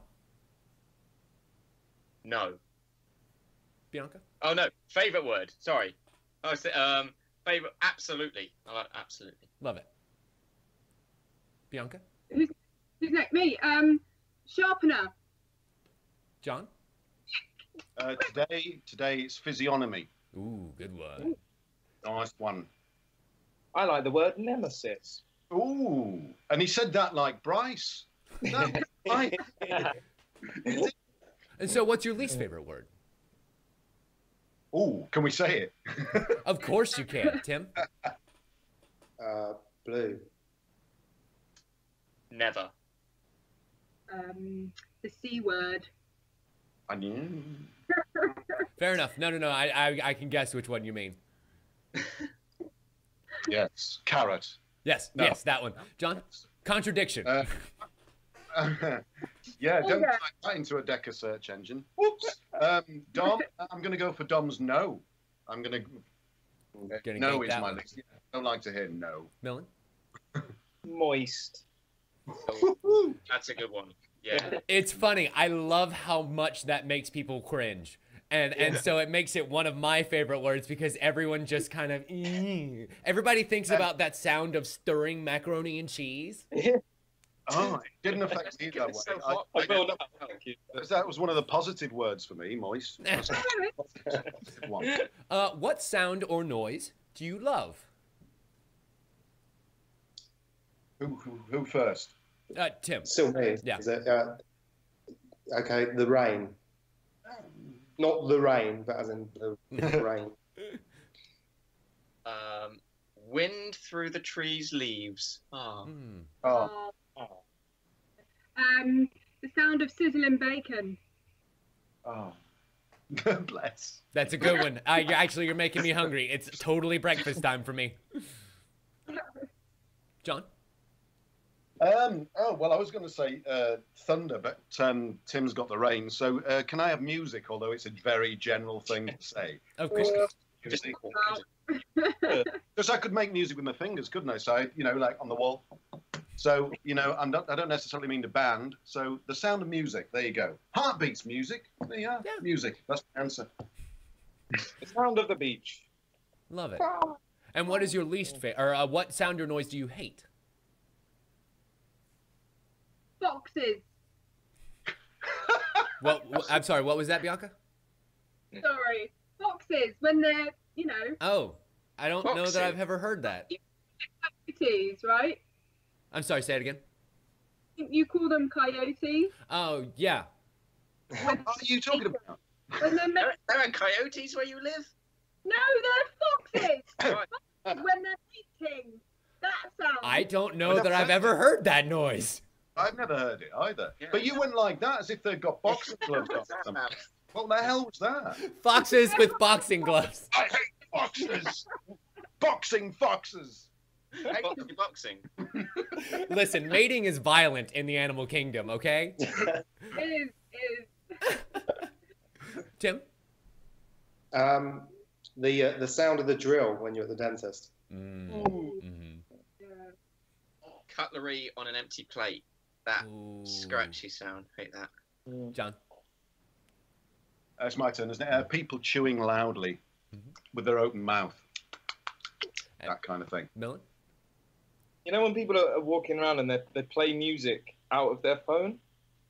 No. Bianca? Oh, no. Favorite word. Sorry. Oh, favorite. Absolutely. I like absolutely. Love it. Bianca? Who's next? Me. Sharpener. John? Today it's physiognomy. Ooh, good one. Nice one. I like the word nemesis. Ooh, and he said that like Bryce. No, right. And so what's your least favorite word? Ooh, can we say it? Of course you can, Tim. Blue. Never. The C word. Onion. Fair enough. No. I can guess which one you mean. Yes. Carrot. Yes, No. yes, that one. John? Contradiction. Yeah, don't type that into a Dekker search engine. Whoops. Dom, I'm going to go for Dom's no. I'm going to... No is my list. I don't like to hear no. Millin? Moist. That's a good one. Yeah. It's funny. I love how much that makes people cringe. And so it makes it one of my favorite words because everyone just kind of... Everybody thinks about that sound of stirring macaroni and cheese. Oh, it didn't affect me that way. That was one of the positive words for me, moist. What sound or noise do you love? Who first? Tim. Still me. Yeah. Is it, okay, the rain. Not the rain, but as in the rain. Wind through the trees' leaves. Oh. Oh, The sound of sizzling bacon. oh. Bless. That's a good one. You're making me hungry. It's totally breakfast time for me. John? Oh, well, I was going to say thunder, but Tim's got the rain. So can I have music, although it's a very general thing to say? Of course. Just Because I could make music with my fingers, couldn't I? So, like on the wall. So, I don't necessarily mean the band. So the sound of music, there you go. Heartbeats music. There you are. Yeah. Music. That's the answer. The sound of the beach. Love it. And what is your least favorite, or what sound or noise do you hate? Foxes. Well, I'm sorry, what was that, Bianca? Sorry. Foxes, when they're, Oh, I don't know that Foxes. I've ever heard that. coyotes, right? I'm sorry, say it again. You call them coyotes. Oh, yeah. What are you talking about? When they're There are coyotes where you live? No, they're foxes. Right. When they're eating. That sound. I don't know that I've ever heard that noise. I've never heard it either. Yeah. But you went like that as if they'd got boxing gloves on. What's that about? What the hell was that? Foxes with boxing gloves. I hate foxes. Boxing foxes. Boxing. Listen, mating is violent in the animal kingdom, okay? It is. Tim? The sound of the drill when you're at the dentist. Yeah. Cutlery on an empty plate. That Ooh. scratchy sound. Hate that. John? It's my turn, isn't it? People chewing loudly with their open mouth. That kind of thing. Millin? When people are walking around and they play music out of their phone?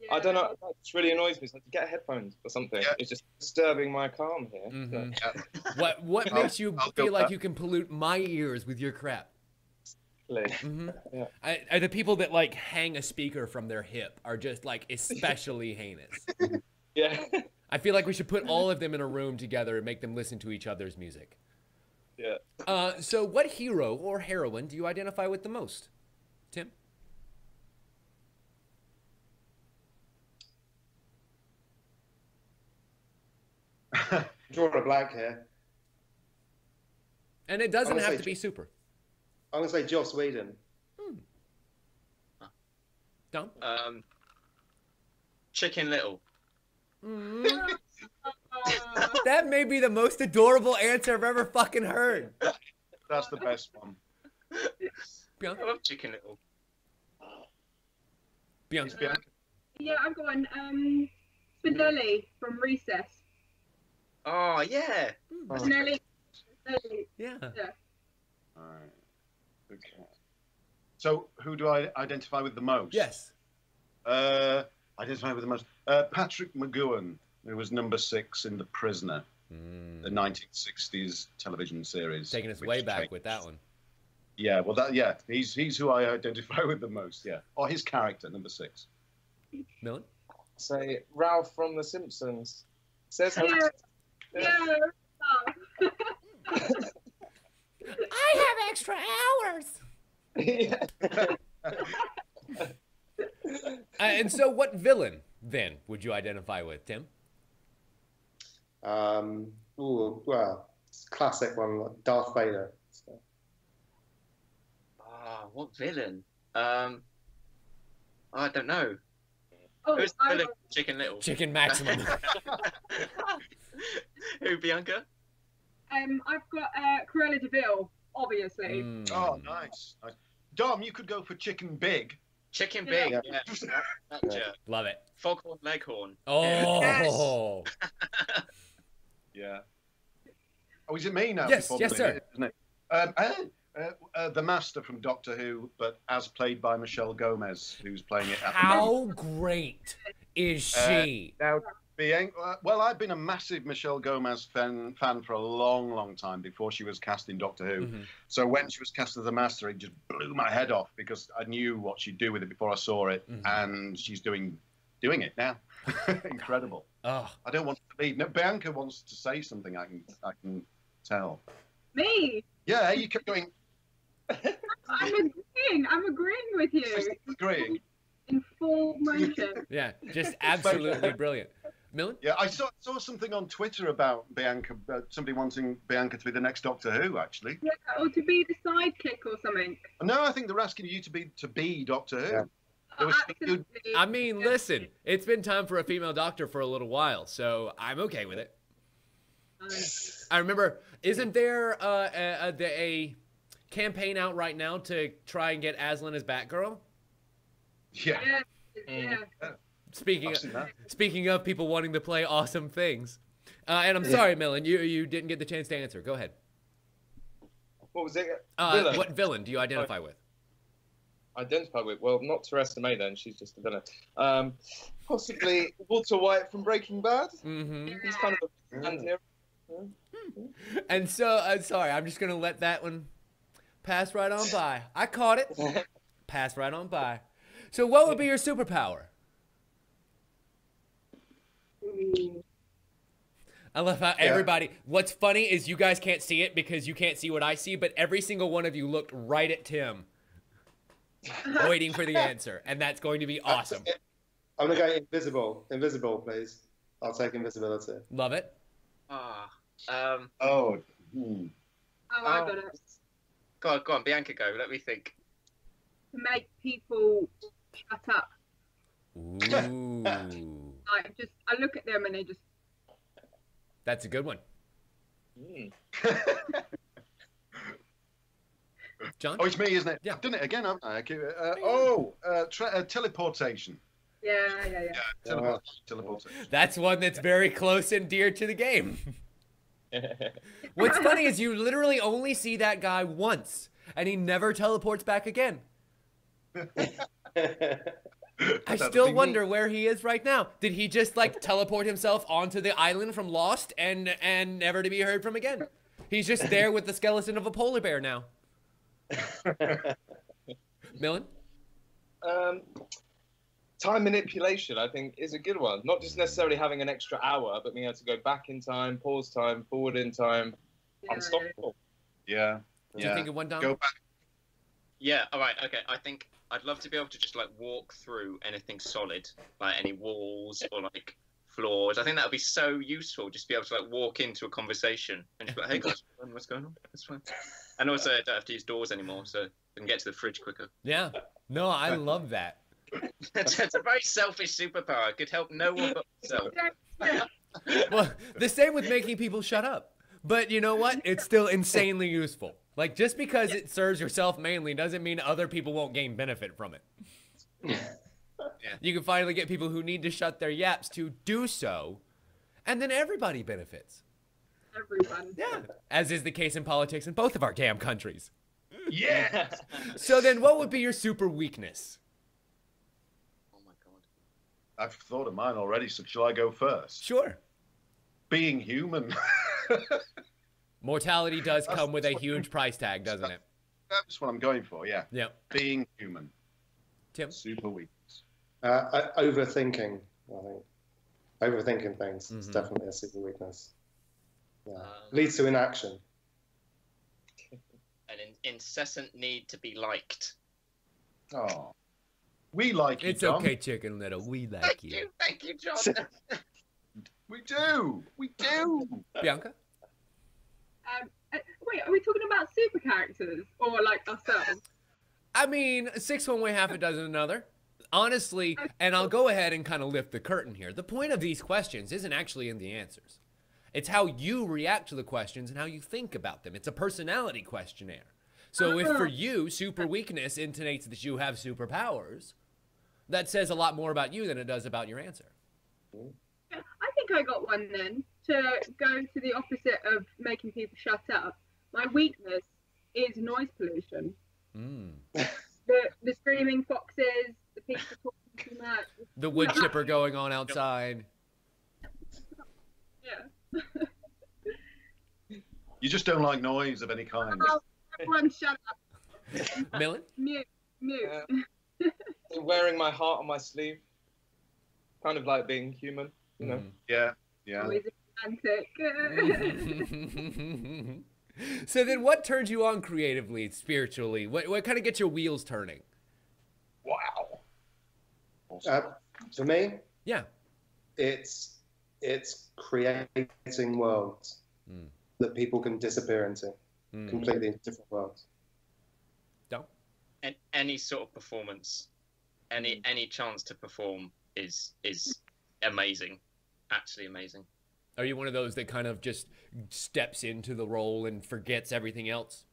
Yeah. I don't know. That just really annoys me. It's like, get headphones or something. Yeah. It's just disturbing my calm here. Mhm. Yeah. What makes you I'll feel go like back. you can pollute my ears with your crap? Exactly. Yeah. Are the people that like hang a speaker from their hip are just like especially heinous? Yeah. I feel like we should put all of them in a room together and make them listen to each other's music. Yeah. So what hero or heroine do you identify with the most? Tim? Drawing a blank here. And it doesn't I'm gonna have say to be super. I'm going to say Joss Whedon. Dom? Chicken Little. That may be the most adorable answer I've ever fucking heard. That's the best one. Bianca? I love Chicken Little. Bianca? Bianca? Yeah, I've got one. Spinelli from Recess. Oh, yeah. Spinelli. Yeah. All right. Okay. So, who do I identify with the most? Yes. Identify with the most. Patrick McGowan, who was number 6 in The Prisoner, the 1960s television series. Taking us which way back changed. with that one. Yeah, well, he's who I identify with the most. Yeah, or his character, number 6. Millin? Say Ralph from The Simpsons. Says Yeah. Yeah. Oh. I have extra hours. Yeah. And so what villain, then, would you identify with, Tim? Well, it's a classic one, like Darth Vader. So. What villain? I don't know. Oh, Who's the villain? Chicken Little. Chicken Maximum. Who, Bianca? I've got Cruella de Vil, obviously. Oh, nice. Dom, you could go for Chicken Big. Chicken Big. Yeah. Yeah. That jerk. Love it. Foghorn Leghorn. Oh. Yeah. Oh, is it me now? Yes, before yes, the sir. minute, isn't it? The Master from Doctor Who, but as played by Michelle Gomez, who's playing it at the moment. How great is she? Now, well, I've been a massive Michelle Gomez fan for a long, long time before she was cast in Doctor Who. So when she was cast as the Master, it just blew my head off because I knew what she'd do with it before I saw it, and she's doing it now. Incredible. Oh. I don't want to leave. No, Bianca wants to say something. I can tell. Me? Yeah, you kept going. I'm agreeing with you. Just agreeing. In full motion. Yeah, just absolutely brilliant. Millin? Yeah, I saw something on Twitter about Bianca, somebody wanting Bianca to be the next Doctor Who, actually. Yeah, or to be the sidekick or something. No, I think they're asking you to be Doctor Who. Yeah. Absolutely. I mean, listen, it's been time for a female doctor for a little while, so I'm okay with it. I remember, isn't there a campaign out right now to try and get Aslan as Batgirl? Yeah. Yeah. Speaking of people wanting to play awesome things, and I'm sorry, Millin, you didn't get the chance to answer. Go ahead. What was it? Villain. What villain do you identify with? Identify with? Well, not Teresa May then. She's just a villain. Possibly Walter White from Breaking Bad. Mm-hmm. He's kind of a anti-hero. And so, sorry, I'm just gonna let that one pass right on by. I caught it. Pass right on by. So, what would be your superpower? I love how everybody. What's funny is you guys can't see it because you can't see what I see, but every single one of you looked right at Tim, waiting for the answer, and that's going to be awesome. I'm gonna go invisible. Invisible, please. I'll take invisibility. Love it. Oh, I got it. go on, Bianca, go. Let me think. To make people shut up. Ooh, I look at them and they just. that's a good one. John? Oh, it's me, isn't it? Yeah. I've done it again, haven't I? Teleportation. Yeah. Teleportation. That's one that's very close and dear to the game. What's funny is you literally only see that guy once, and he never teleports back again. I still wonder where he is right now. Did he just like teleport himself onto the island from Lost and never to be heard from again? He's just there with the skeleton of a polar bear now. Millin? Time manipulation, I think, is a good one. Not just necessarily having an extra hour, but being able to go back in time, pause time, forward in time, unstoppable. Yeah. Do you think of one, Dom? Go back. Yeah, all right, okay. I think I'd love to be able to just like walk through anything solid, like any walls or like floors. I think that would be so useful, just to be able to like walk into a conversation and just be like, hey guys, what's going on? That's fine. And also, I don't have to use doors anymore, so I can get to the fridge quicker. Yeah. No, I love that. It's a very selfish superpower. It could help no one but myself. Well, the same with making people shut up. But you know what? It's still insanely useful. Like, just because it serves yourself mainly doesn't mean other people won't gain benefit from it. Yeah. You can finally get people who need to shut their yaps to do so, and then everybody benefits. Everyone. Yeah. As is the case in politics in both of our damn countries. Yeah. So then what would be your super weakness? Oh my god. I've thought of mine already, so shall I go first? Sure. Being human. Mortality does come with a huge price tag, doesn't it? That's what I'm going for, yeah. Yeah. Being human. Tim? Super weakness. Overthinking, I think. Overthinking things is definitely a super weakness. Yeah. Leads to inaction. An incessant need to be liked. Oh. We like you, It's Tom. okay, Chicken Little. We like you. Thank you, John. We do. We do. Bianca? Wait, are we talking about super characters or like ourselves? I mean, 6 one way, half a dozen another. Honestly, and I'll go ahead and kind of lift the curtain here. The point of these questions isn't actually in the answers. It's how you react to the questions and how you think about them. It's a personality questionnaire. So if for you, super weakness intonates that you have superpowers, that says a lot more about you than it does about your answer. I think I got one then. To go to the opposite of making people shut up, my weakness is noise pollution. The screaming foxes, the people talking too much. The wood chipper going on outside. Yeah. You just don't like noise of any kind. Oh, everyone shut up. Millin? Mute. Wearing my heart on my sleeve. Kind of like being human, you know. Yeah. Yeah. Always romantic. So then what turns you on creatively, spiritually? What kind of gets your wheels turning? Wow. For me, Yeah. it's creating worlds that people can disappear into, completely different worlds. Don't. And any sort of performance, any chance to perform is amazing, actually amazing. Are you one of those that kind of just steps into the role and forgets everything else?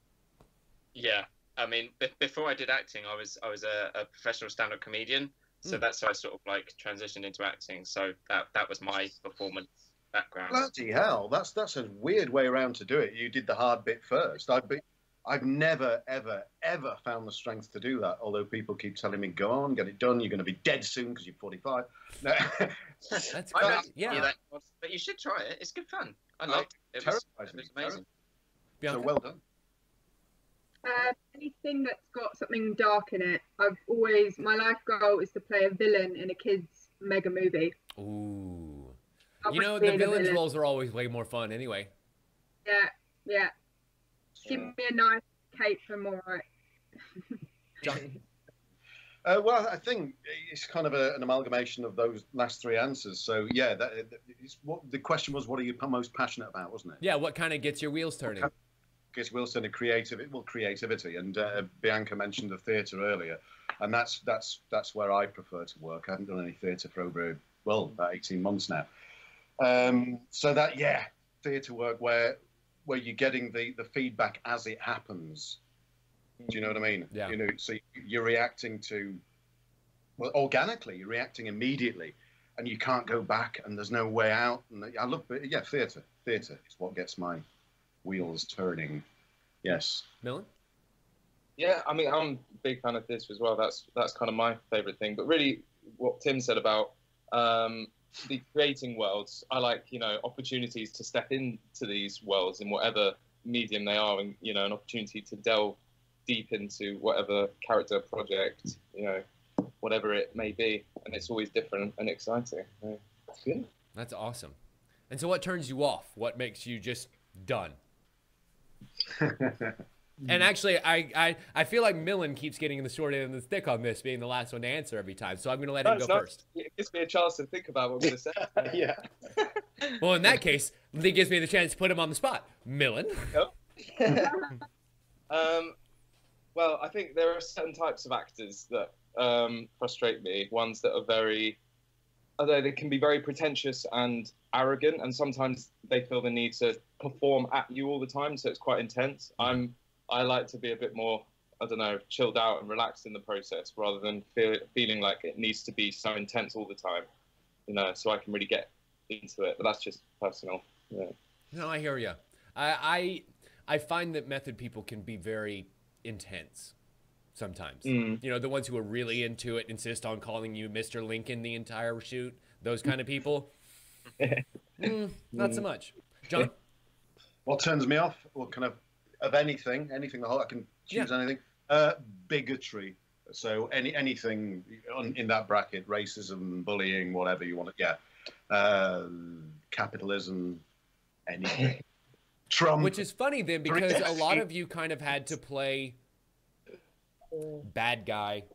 Yeah, I mean, before I did acting, I was a professional stand-up comedian, so that's how I sort of like transitioned into acting. So that was my performance background. Bloody hell, that's a weird way around to do it. You did the hard bit first. I've never, ever, ever found the strength to do that. Although people keep telling me, "Go on, get it done. You're going to be dead soon because you're 45." No. That's great. Yeah. But you should try it. It's good fun. I loved it. It was amazing. So well done. Anything that's got something dark in it. My life goal is to play a villain in a kid's mega movie. Ooh. You know, the villain's roles are always way more fun anyway. Yeah. Give me a nice cape and more right. John? Well, I think it's kind of an amalgamation of those last three answers. So, yeah, the question was, what are you most passionate about, wasn't it? Yeah, what kind of gets your wheels turning? Gets wheels turning, creativity. And Bianca mentioned the theatre earlier, and that's where I prefer to work. I haven't done any theatre for about 18 months now. So that, yeah, theatre work where you're getting the feedback as it happens. Do you know what I mean? Yeah. You know, so you're reacting organically. You're reacting immediately, and you can't go back, and there's no way out. And yeah, theatre is what gets my wheels turning. Yes. Millin? Yeah, I mean, I'm a big fan of this as well. That's kind of my favourite thing. But really, what Tim said about the creating worlds, I like, opportunities to step into these worlds in whatever medium they are, and an opportunity to delve deep into whatever character project, whatever it may be, and it's always different and exciting. That's good. That's awesome. And so what turns you off? What makes you just done? And actually, I feel like Millin keeps getting the short end of the stick on this, being the last one to answer every time. So I'm going to let him go first. It gives me a chance to think about what I'm going to say. Yeah. Well, in that case, it gives me the chance to put him on the spot. Millin? Yep. Well, I think there are certain types of actors that frustrate me. Ones that are they can be very pretentious and arrogant, and sometimes they feel the need to perform at you all the time, so it's quite intense. I like to be a bit more, chilled out and relaxed in the process, rather than feeling like it needs to be so intense all the time, so I can really get into it. But that's just personal. Yeah. No, I hear you. I find that method people can be very intense sometimes. The ones who are really into it insist on calling you Mr. Lincoln the entire shoot. Those kind of people. Not so much. John? What turns me off? What kind of anything the whole, I can choose anything. Bigotry. So anything in that bracket, racism, bullying, whatever you want to, capitalism, anything. Trump. Which is funny then, because a lot of you kind of had to play bad guy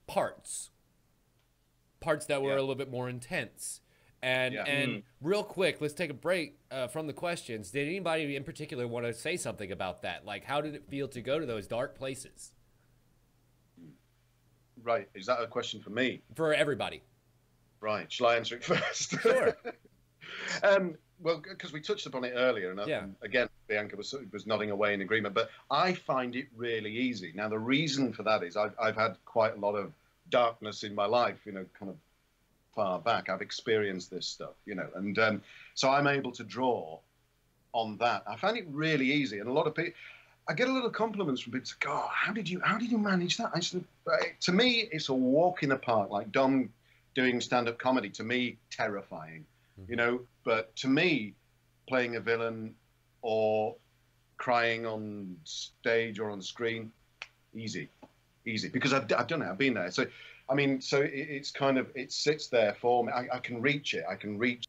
parts that were a little bit more intense. And real quick, let's take a break from the questions. Did anybody in particular want to say something about that? Like, how did it feel to go to those dark places? Right. Is that a question for me? For everybody. Right. Shall I answer it first? Sure. Well, because we touched upon it earlier, and again, Bianca was nodding away in agreement, but I find it really easy. Now, the reason for that is I've had quite a lot of darkness in my life, kind of far back. I've experienced this stuff, and so I'm able to draw on that. I find it really easy, and a lot of people, I get a lot of compliments from people. God, how did you manage that? I said, to me, it's a walk in the park. Like Dom doing stand-up comedy, to me, terrifying. But to me, playing a villain or crying on stage or on screen, easy, because I've done it. I've been there. So, I mean, it's kind of, it sits there for me. I can reach it. I can reach.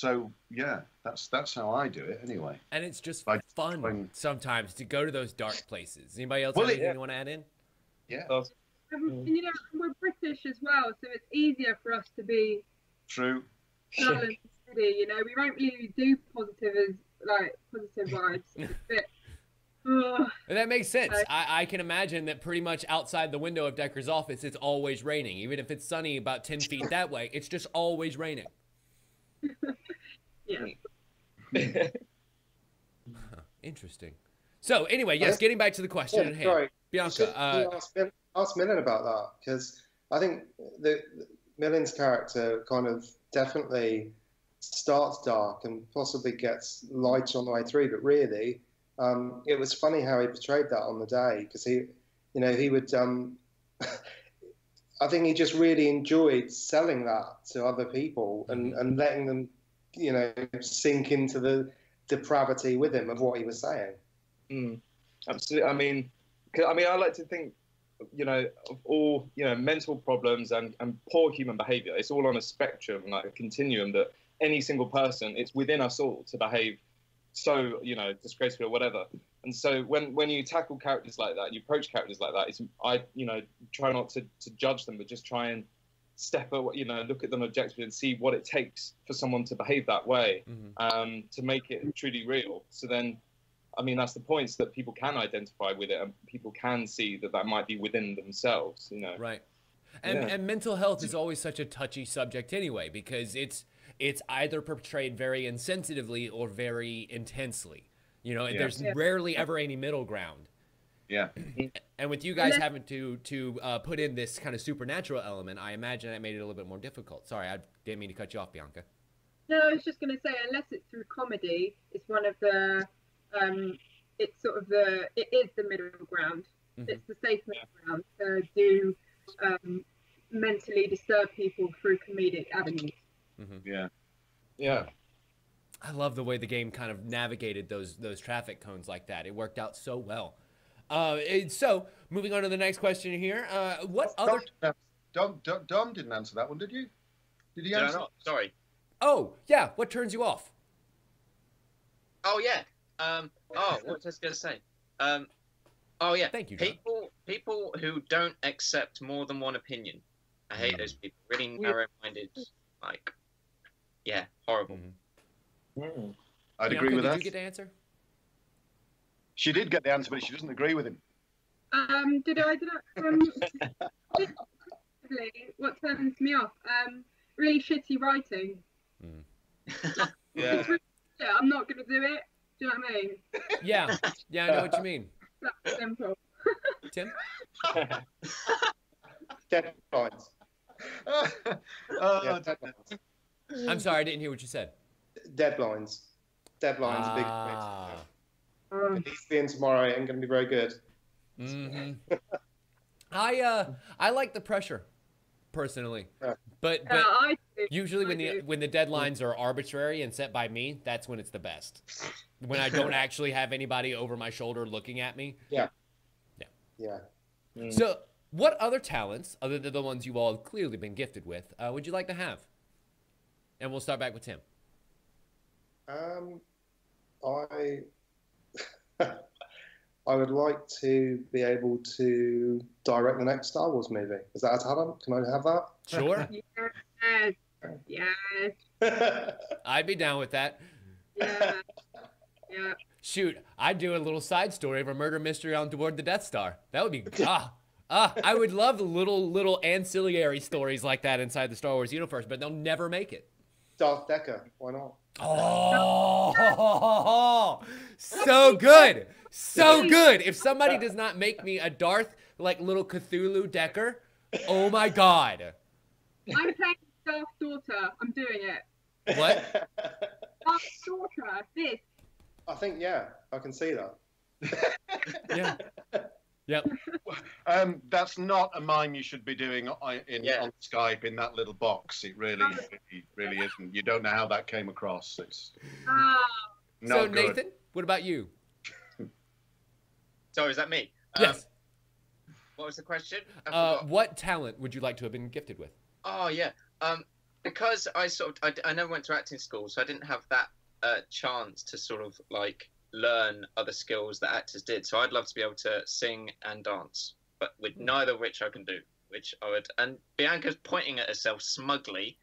So yeah, that's how I do it anyway. And it's just Like, fun when- sometimes to go to those dark places. Anybody else Well, have it- anything you want to add in? Yeah, And, you know, we're British as well, so it's easier for us to be true. dull and steady. You know, we won't really do positive vibes. It's a bit. And that makes sense. I can imagine that pretty much outside the window of Dekker's office, it's always raining. Even if it's sunny about 10 feet that way, it's just always raining. Yeah. Interesting. So anyway, yes, getting back to the question at hand. Sorry. Bianca, Ask Millin about that, because I think Millin's character kind of definitely starts dark and possibly gets lighter on the way through, but really, it was funny how he portrayed that on the day, because he would. I think he just really enjoyed selling that to other people and letting them, sink into the depravity with him of what he was saying. Absolutely. I mean, I like to think, of all, mental problems and poor human behavior, it's all on a spectrum, like a continuum, that any single person, it's within us all to behave so, disgraceful or whatever. And so when you tackle characters like that, you approach characters like that, I try not to judge them, but just try and look at them objectively and see what it takes for someone to behave that way, to make it truly real. So then, that's the points that people can identify with it, and people can see that might be within themselves, Right. And mental health is always such a touchy subject anyway, because it's either portrayed very insensitively or very intensely. There's rarely ever any middle ground. Yeah. And with you guys having to put in this kind of supernatural element, I imagine that made it a little bit more difficult. Sorry, I didn't mean to cut you off, Bianca. No, I was just going to say, unless it's through comedy, it's one of the, it is the middle ground. It's the safe middle ground to do mentally disturb people through comedic avenues. Yeah. I love the way the game kind of navigated those traffic cones like that. It worked out so well. So, moving on to the next question here. What other... Dom didn't answer that one, did you? Did he Did I answer? not? Sorry. Oh, yeah. What turns you off? Oh, yeah. What was I going to say? Oh, yeah. Thank you, John. People who don't accept more than one opinion. I hate those people. Really narrow-minded. Horrible. I'd agree with that. Did you get the answer? She did get the answer, but she doesn't agree with him. Did I? What turns me off? Really shitty writing. Yeah. I'm not going to do it. Do you know what I mean? Yeah, I know what you mean. That's simple. Tim? Deadlines. Deadlines. I'm sorry, I didn't hear what you said. Deadlines. Deadlines. Big. It needs to be in tomorrow. It ain't going to be very good. I like the pressure, personally, but usually when the deadlines are arbitrary and set by me, that's when it's the best. When I don't actually have anybody over my shoulder looking at me. Yeah. So, what other talents, other than the ones you all have clearly been gifted with, would you like to have? And we'll start back with Tim. I would like to be able to direct the next Star Wars movie. Is that a talent? Can I have that? Sure. Yes. I'd be down with that. Yeah. Shoot, I'd do a little side story of a murder mystery on board the Death Star. That would be I would love little ancillary stories like that inside the Star Wars universe, but they'll never make it. Darth Dekker, why not? Oh, so good. So good. If somebody does not make me a Darth, little Cthulhu Dekker, oh my God. I'm playing Darth's daughter. I'm doing it. What? Darth's daughter. This. I think, I can see that. Yeah. Yep. That's not a mime you should be doing on Skype in that little box. It really isn't. You don't know how that came across. It's so good. Nathan, what about you? So is that me? Yes. What was the question? What talent would you like to have been gifted with? Oh yeah. because I never went to acting school, so I didn't have that chance to sort of like learn other skills that actors did. So I'd love to be able to sing and dance, but with neither of which I can do. Which I would. And Bianca's pointing at herself smugly.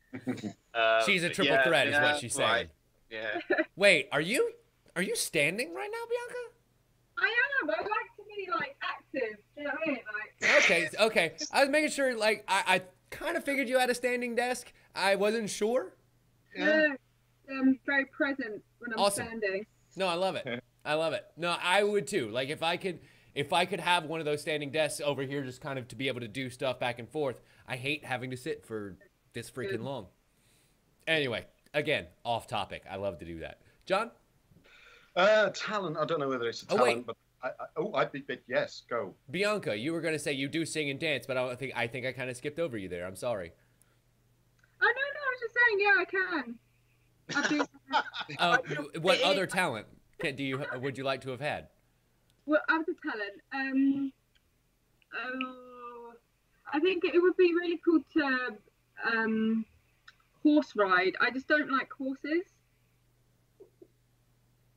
She's a triple threat, is what she's saying. Right. Yeah. Wait, are you standing right now, Bianca? I am. I like to be like active. Do you know what I mean? Like. Okay. I was making sure. Like, I kind of figured you had a standing desk. I wasn't sure. Yeah. I'm very present when I'm standing. No, I love it. I love it. No, I would too. Like, if I could have one of those standing desks over here, just kind of to be able to do stuff back and forth. I hate having to sit for this freaking long. Anyway, again, off topic. I love to do that. John? Talent. I don't know whether it's a talent, but yes, go. Bianca, you were going to say you do sing and dance, but I think I kind of skipped over you there. I'm sorry. Oh, no, I was just saying, yeah, I can. What other talent would you like to have had? Well, other talent. I think it would be really cool to horse ride. I just don't like horses.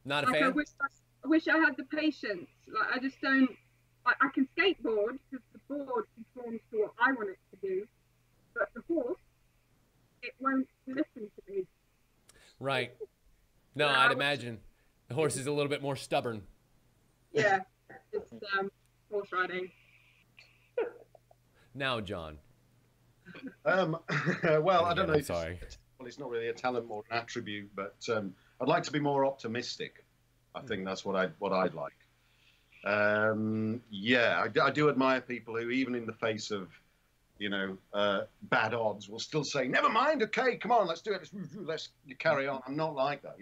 Not a fan? I wish I had the patience. Like, I just don't. I can skateboard because the board conforms to what I want it to do, but the horse, it won't listen to me. Right. No, I'd imagine the horse is a little bit more stubborn. Yeah, it's horse riding. Now, John. Well, I don't know. Sorry. Well, it's not really a talent, more an attribute, but I'd like to be more optimistic. I think that's what I'd like. Yeah, I do admire people who, even in the face of, bad odds, will still say, "Never mind. Okay, come on, let's do it. Let's carry on." I'm not like that.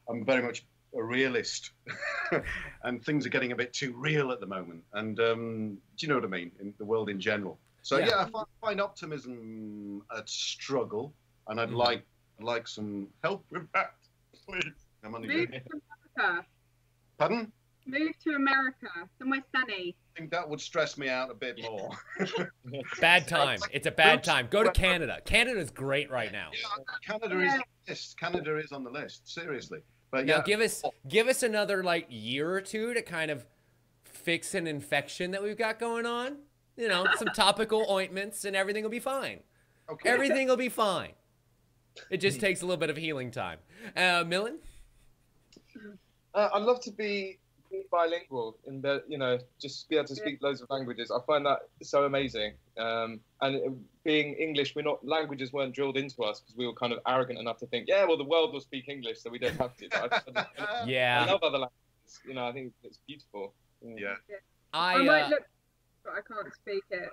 I'm very much a realist, and things are getting a bit too real at the moment. And do you know what I mean? In the world in general. So yeah, I find optimism a struggle, and I'd like some help with that, please. Move to America. Pardon? Move to America, somewhere sunny. I think that would stress me out a bit more. Bad time. It's a bad time. Go to Canada. Canada's great right now. Yeah, Canada is on the list. Canada is on the list. Seriously. But now give us another year or two to kind of fix an infection that we've got going on. Some topical ointments and everything will be fine. Okay. Everything will be fine. It just takes a little bit of healing time. Millin? I'd love to be bilingual in the, just be able to speak loads of languages. I find that so amazing. And being English, languages weren't drilled into us because we were kind of arrogant enough to think, yeah, well, the world will speak English, so we don't have to. I love other languages. I think it's beautiful. Yeah. I might look, but I can't speak it.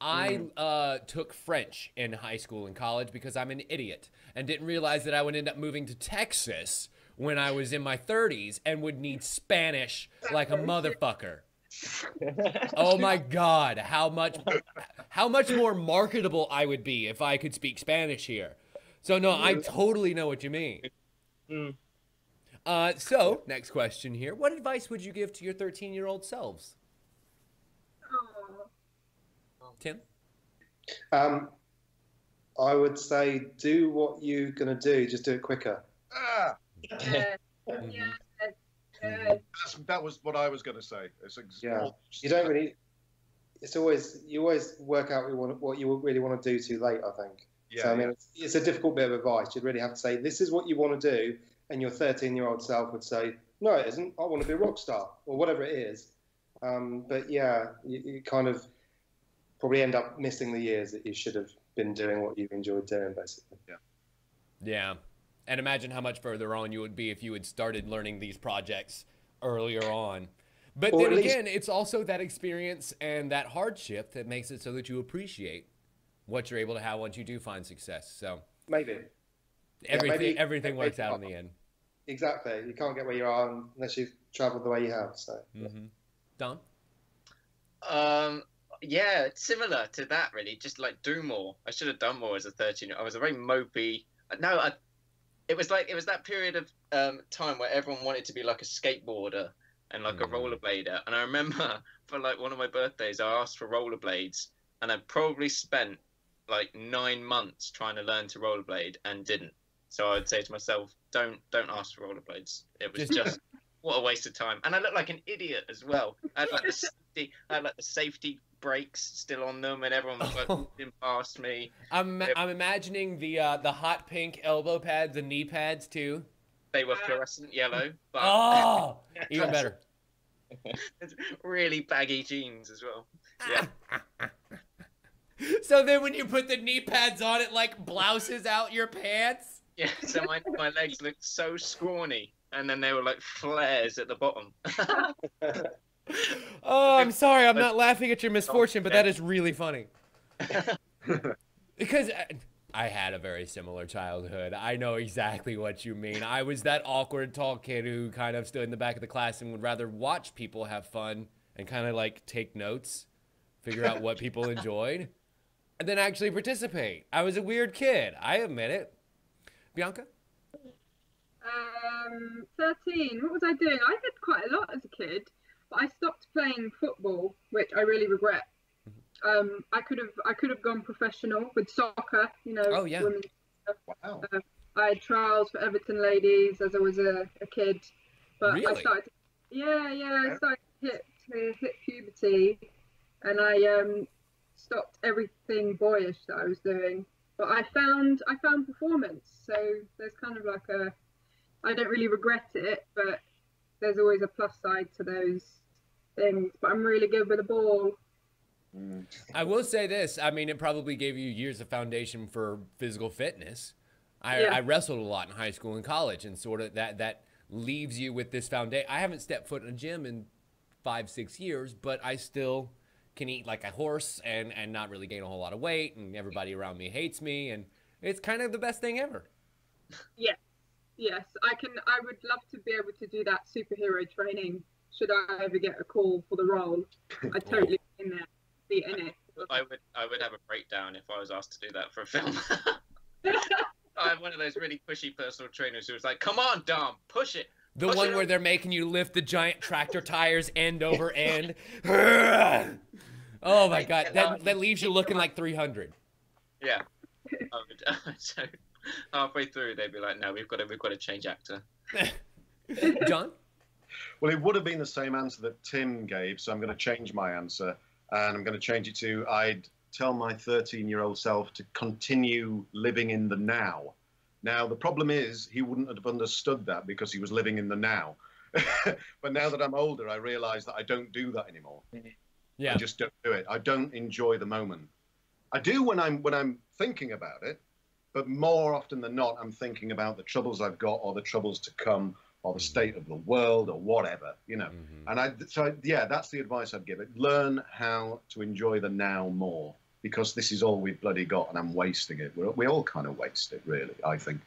I took French in high school and college because I'm an idiot and didn't realize that I would end up moving to Texas when I was in my 30s and would need Spanish like a motherfucker. Oh my God, how much more marketable I would be if I could speak Spanish here. So no, I totally know what you mean. So next question here. What advice would you give to your 13-year-old selves? Tim? I would say do what you're going to do, just do it quicker. That was what I was going to say. You don't really. You always work out what you really want to do too late, I think. Yeah. So I mean, it's a difficult bit of advice. You'd really have to say, this is what you want to do, and your 13-year-old self would say, no, it isn't. I want to be a rock star, or whatever it is. But yeah, you kind of probably end up missing the years that you should have been doing what you enjoyed doing, basically. Yeah. And imagine how much further on you would be if you had started learning these projects earlier on. But then again, it's also that experience and that hardship that makes it so that you appreciate what you're able to have once you do find success. So maybe everything works out in the end. Exactly. You can't get where you are unless you've traveled the way you have. So. Don? Yeah, it's similar to that, really. Just do more. I should have done more as a 13-year-old. I was a very mopey. It was that period of time where everyone wanted to be like a skateboarder and like a rollerblader. And I remember for one of my birthdays, I asked for rollerblades, and I probably spent like 9 months trying to learn to rollerblade and didn't. So I would say to myself, don't ask for rollerblades. It was just what a waste of time. And I looked like an idiot as well. I had like the safety brakes still on them, and everyone was like walking past me. I'm imagining the hot pink elbow pads and knee pads too. They were fluorescent yellow, but oh, even better. Really baggy jeans as well. Yeah. So then when you put the knee pads on, it like blouses out your pants? Yeah, so my legs looked so scrawny, and then they were like flares at the bottom. Oh, I'm sorry. I'm not laughing at your misfortune, but that is really funny. Because I had a very similar childhood. I know exactly what you mean. I was that awkward tall kid who kind of stood in the back of the class and would rather watch people have fun and kind of like take notes, figure out what people enjoyed, and then actually participate. I was a weird kid. I admit it. Bianca? 13. What was I doing? I did quite a lot as a kid, but I stopped playing football, which I really regret. I could have gone professional with soccer, you know. Oh, yeah. Women's stuff. Wow. I had trials for Everton ladies as I was a kid, but Really? I started. I started to hit puberty, and I stopped everything boyish that I was doing. But I found performance, so there's kind of like I don't really regret it, but there's always a plus side to those things. But I'm really good with the ball. I will say this. I mean, it probably gave you years of foundation for physical fitness. I wrestled a lot in high school and college, and sort of that leaves you with this foundation. I haven't stepped foot in a gym in 5-6 years, but I still can eat like a horse and not really gain a whole lot of weight, and everybody around me hates me, and it's kind of the best thing ever. Yes, I would love to be able to do that superhero training should I ever get a call for the role. I'd totally be in it. I would have a breakdown if I was asked to do that for a film. I have one of those really pushy personal trainers who was like, "Come on, Dom, push it." The one where they're making you lift the giant tractor tires end over end. Oh my God, that leaves you looking like 300. Yeah. So halfway through, they'd be like, "No, we've got to change actor." John? Well, it would have been the same answer that Tim gave, so I'm going to change my answer, and I'm going to change it to I'd tell my 13-year-old self to continue living in the now. Now, the problem is he wouldn't have understood that because he was living in the now. But now that I'm older, I realize that I don't do that anymore. Yeah. I just don't do it. I don't enjoy the moment. I do when I'm thinking about it, but more often than not, I'm thinking about the troubles I've got or the troubles to come or the state of the world or whatever, you know. And that's the advice I'd give it. Learn how to enjoy the now more, because this is all we've bloody got and I'm wasting it. We all kind of waste it, really, I think,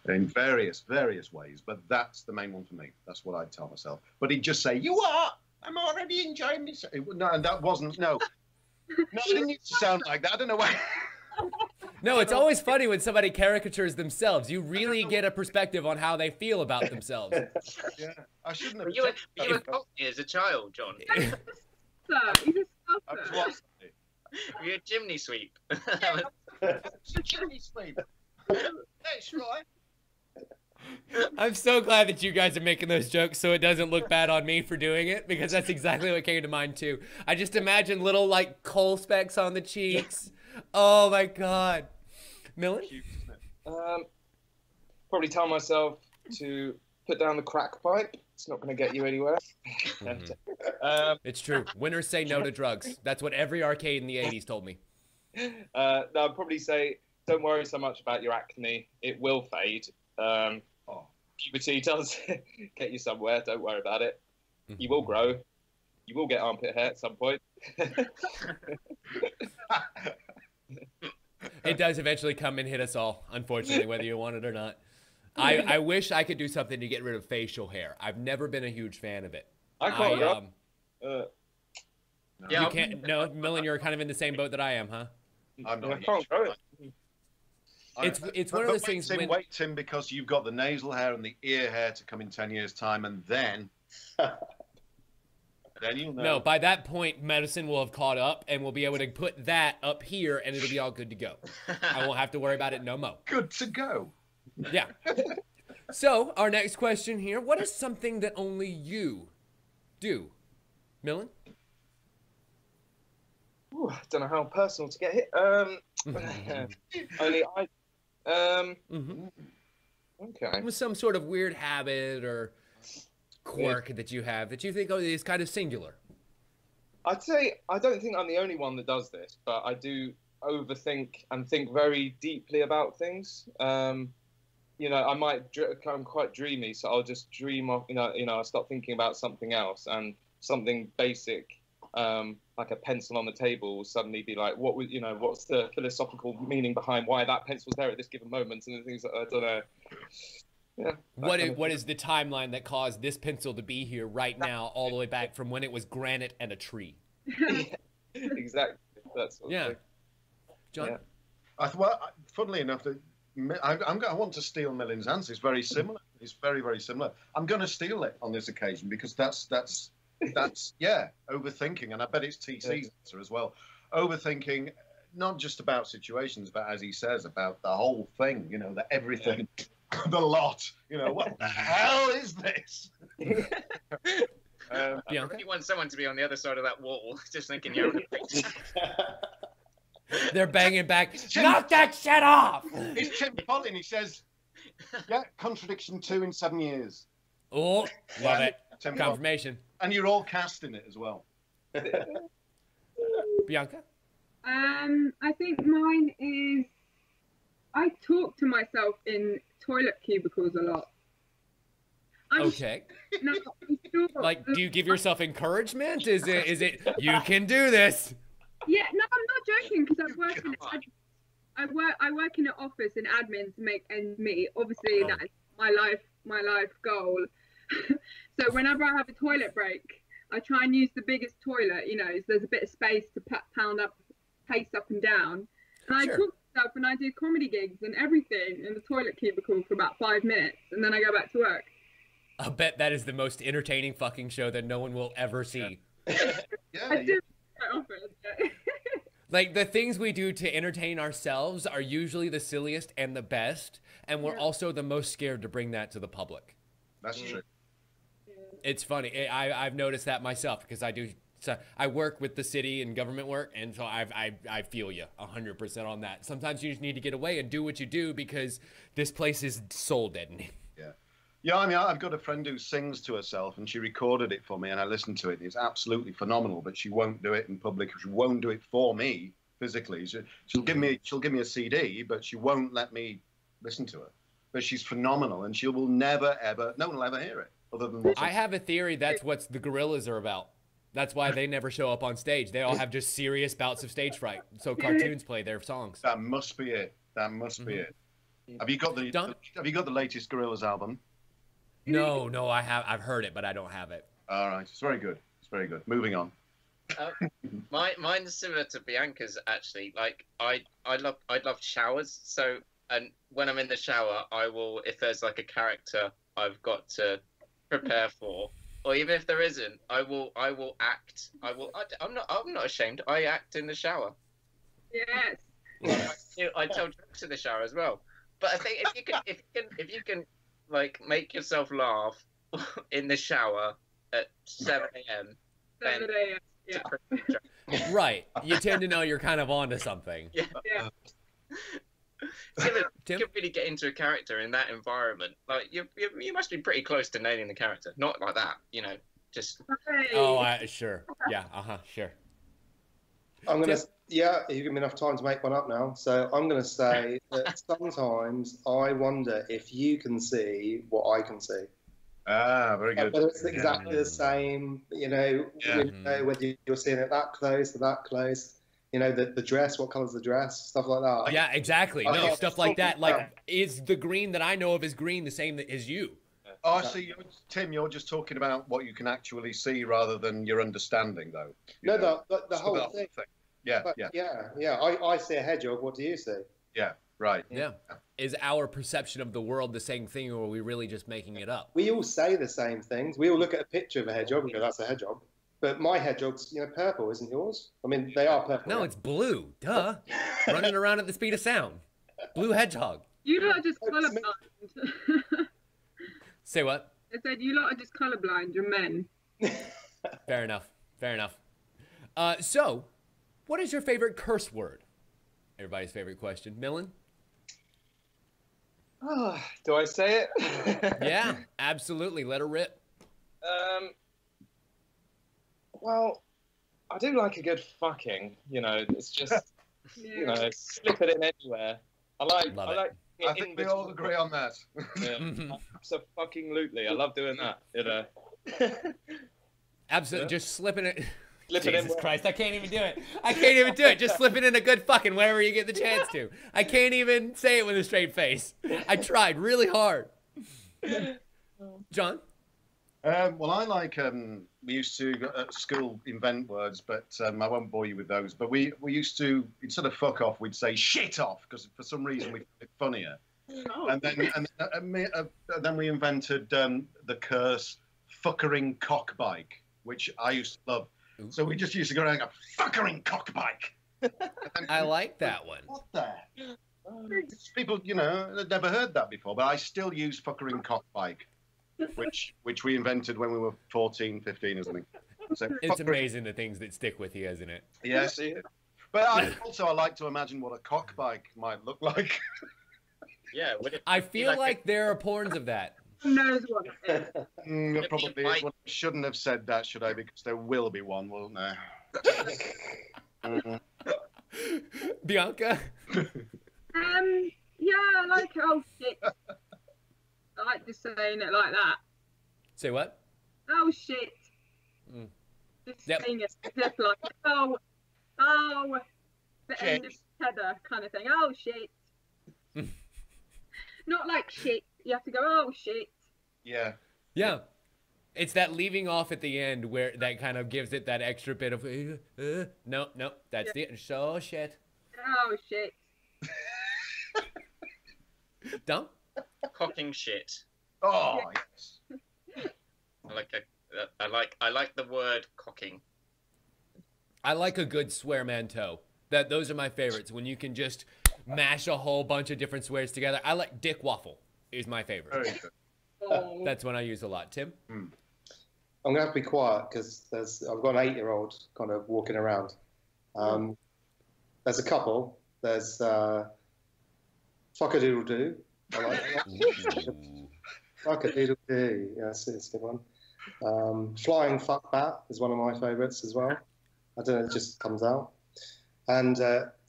in various ways. But that's the main one for me. That's what I'd tell myself. But he'd just say, "You are? I'm already enjoying this." No, and that wasn't, no. No, it didn't need to sound like that. I don't know why. No, it's always funny when somebody caricatures themselves. You really get a perspective on how they feel about themselves. Yeah, I shouldn't have. You were cockney as a child, John. He's a sculptor. You're a chimney sweep. Chimney sweep. That's right. I'm so glad that you guys are making those jokes so it doesn't look bad on me for doing it, because that's exactly what came to mind too. I just imagine little like coal specks on the cheeks. Oh my God. Millin? Probably tell myself to put down the crack pipe. It's not going to get you anywhere. It's true. Winners say no to drugs. That's what every arcade in the 80s told me. No, I'd probably say don't worry so much about your acne. It will fade. Puberty does get you somewhere. Don't worry about it. You will grow. You will get armpit hair at some point. It does eventually come and hit us all, unfortunately, whether you want it or not. I wish I could do something to get rid of facial hair. I've never been a huge fan of it. I can't grow. Yeah, you can't. No, Millin, you're kind of in the same boat that I am, huh? I'm not. I can't grow it. It's one of those things. Wait, Tim, because you've got the nasal hair and the ear hair to come in 10 years' time, and then. Then you'll know. No, by that point, medicine will have caught up, and we'll be able to put that up here, and it'll be all good to go. I won't have to worry about it no more. Good to go. Yeah. So, our next question here. What is something that only you do? Millin? Ooh, I don't know how personal to get hit. Only I. Okay. With some sort of weird habit or quirk that you have that you think is kind of singular. I'd say I don't think I'm the only one that does this, but I do overthink and think very deeply about things. You know, I might become quite dreamy, so I'll just dream off. I'll start thinking about something else, and something basic, like a pencil on the table, will suddenly be like, what's the philosophical meaning behind why that pencil's there at this given moment, and things like I don't know. Yeah. What is the timeline that caused this pencil to be here right now, all the way back from when it was granite and a tree? Yeah, exactly. That's what yeah. John? Yeah. Funnily enough, I want to steal Millin's answer. It's very similar. It's very, very similar. I'm going to steal it on this occasion because that's yeah, overthinking, and I bet it's TC's answer as well. Overthinking, not just about situations, but as he says, about the whole thing. You know, the everything, the lot. You know, what the hell is this? I really want someone to be on the other side of that wall, just thinking you're on a picture. They're banging back. Knock that shit off! It's Tim Cowles. He says, yeah, contradiction 2 in 7 years. Oh, love it. Tim Confirmation. Cowles. And you're all casting it as well. Bianca? I think mine is I talk to myself in toilet cubicles a lot. Okay. No, I'm sure. Like, do you give yourself encouragement? Is it you can do this? Yeah, no, I'm not joking because I work in an office in admin to make ends meet. Obviously, that is my life goal. So whenever I have a toilet break, I try and use the biggest toilet. You know, so there's a bit of space to pace up and down. And I talk to myself and I do comedy gigs and everything in the toilet cubicle for about 5 minutes, and then I go back to work. I bet that is the most entertaining fucking show that no one will ever see. I do quite often. Like, the things we do to entertain ourselves are usually the silliest and the best, and we're also the most scared to bring that to the public. That's true. It's funny. I've noticed that myself because I work with the city and government work, and so I feel you 100% on that. Sometimes you just need to get away and do what you do because this place is soul deadening. Yeah, I mean, I've got a friend who sings to herself, and she recorded it for me, and I listened to it. It's absolutely phenomenal, but she won't do it in public. She won't do it for me physically. She'll give me a CD, but she won't let me listen to her. But she's phenomenal, and no one will ever hear it other than. I have a theory that's what the gorillas are about. That's why they never show up on stage. They all have just serious bouts of stage fright. So cartoons play their songs. That must be it. That must be it. Have you got the latest Gorillaz album? No, I've heard it, but I don't have it. All right, it's very good. It's very good. Moving on. Mine's similar to Bianca's actually. Like I love showers. So, and when I'm in the shower, I will, if there's like a character I've got to prepare for, or even if there isn't, I will act. I'm not ashamed. I act in the shower. Yes. I tell jokes in the shower as well. But I think if you can like make yourself laugh in the shower at 7 a.m. 7 a.m. Yeah. Right. You tend to know you're kind of onto something. Yeah. So you can really get into a character in that environment. Like you must be pretty close to nailing the character. Not like that, you know. Just. Oh, sure. Yeah. Sure. I'm gonna. Yeah, you give me enough time to make one up now. So I'm going to say that sometimes I wonder if you can see what I can see. Ah, very good. Whether it's exactly the same, you know, whether you're seeing it that close or that close. You know, the dress, what colour's the dress, stuff like that. Yeah, exactly. No, stuff like that. Like, is the green that I know of as green the same as you? Oh, I see. Tim, you're just talking about what you can actually see rather than your understanding, though. No, the whole thing. Yeah, but, yeah. I see a hedgehog. What do you see? Yeah, right. Yeah. Is our perception of the world the same thing, or are we really just making it up? We all say the same things. We all look at a picture of a hedgehog and go, "That's a hedgehog." But my hedgehog's, purple, isn't yours? I mean, they are purple. No, yeah? it's blue. Duh. Running around at the speed of sound. Blue hedgehog. You lot are just colourblind. Say what? I said you lot are just colourblind. You're men. Fair enough. Fair enough. So, what is your favorite curse word? Everybody's favorite question. Millin? Oh, do I say it? Yeah, absolutely. Let her rip. Well, I do like a good fucking. It's just Yeah. slip it in anywhere. Love it. I think we all agree on that. Yeah, absolutely. I love doing that. Absolutely. Just slipping it. Slip it in Jesus where- Christ, I can't even do it. I can't even do it. Just slip it in a good fucking wherever you get the chance to. I can't even say it with a straight face. I tried really hard. John? Well, I like, we used to at school invent words, but I won't bore you with those. But we used to, instead of fuck off, we'd say shit off, because for some reason we found it funnier. Oh. And then we invented the curse fuckering cockbike, which I used to love. Ooh. So we just used to go around and go, fuckering cockbike. I like that one. What the? People, they'd never heard that before, but I still use fuckering cockbike, which we invented when we were 14, 15 or something. So It's amazing the things that stick with you, isn't it? Yes. But I like to imagine what a cockbike might look like. Yeah. Would it I be feel like there are porns of that. Who knows what it is? It probably is. Well, I shouldn't have said that, should I? Because there will be one, won't there? Bianca? Yeah, I like oh shit. I like just saying it like that. Say what? Oh shit. Mm. Just Yep. saying it just like the end of header kind of thing. Oh shit. Not like shit. You have to go, oh shit. Yeah. Yeah. It's that leaving off at the end where that kind of gives it that extra bit of, no, that's the, so shit. Oh shit. Dumb? cocking shit? Oh, yes. I like the word cocking. I like a good swearmanto. Those are my favorites. When you can just mash a whole bunch of different swears together. I like dick waffle is my favorite. Very good. Oh. That's one I use a lot. Tim? I'm going to have to be quiet because I've got an 8-year-old kind of walking around. There's a couple. There's fuck-a-doodle-doo. I like that. Fuck-a-doodle-doo. Yes, it's a good one. Flying fuck bat is one of my favourites as well. I don't know, it just comes out. And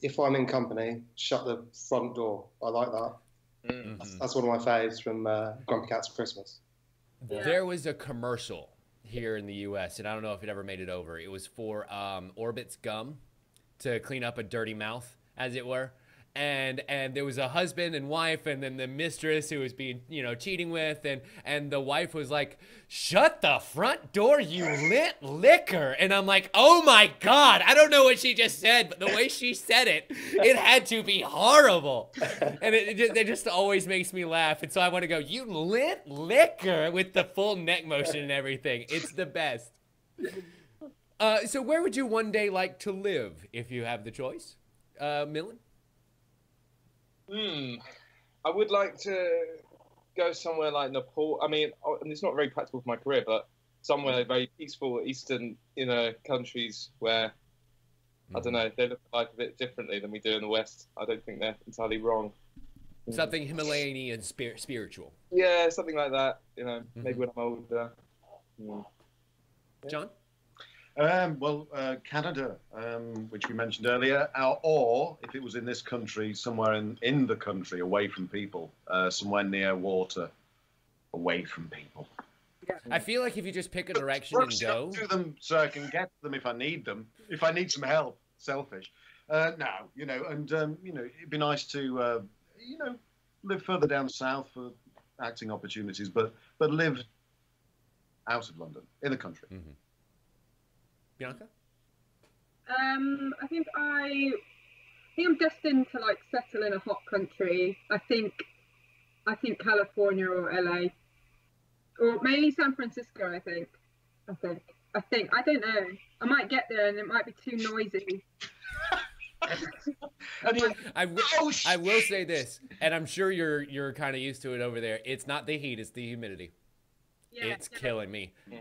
if I'm in company, shut the front door. I like that. That's one of my faves from Grumpy Cat's Christmas. Yeah. There was a commercial here in the U.S., and I don't know if it ever made it over. It was for Orbit's gum to clean up a dirty mouth, as it were. And there was a husband and wife, and then the mistress who was being, cheating with, and the wife was like, "Shut the front door, you lit liquor." And I'm like, oh my God, I don't know what she just said, but the way she said it, it had to be horrible. And it just always makes me laugh. And so I want to go, "You lit liquor," with the full neck motion and everything. It's the best. So where would you one day like to live if you have the choice? Millin? I would like to go somewhere like Nepal. I mean, it's not very practical for my career, but somewhere very peaceful, eastern, countries where, I don't know, they look at life a bit differently than we do in the West. I don't think they're entirely wrong. Something Himalayan and spiritual. Yeah, something like that. Maybe when I'm older. John? Canada, which we mentioned earlier, or if it was in this country, somewhere in the country, away from people, somewhere near water, away from people. I feel like if you just pick a direction and go. To them so I can get them if I need them. If I need some help, selfish. It'd be nice to, live further down south for acting opportunities, but live out of London, in the country. Mm-hmm. Bianca? I think I'm destined to settle in a hot country. I think California or LA, or maybe San Francisco. I I think. I don't know. I might get there and it might be too noisy. I will say this, and I'm sure you're kind of used to it over there. It's not the heat; it's the humidity. Yeah, It's killing me. Yeah.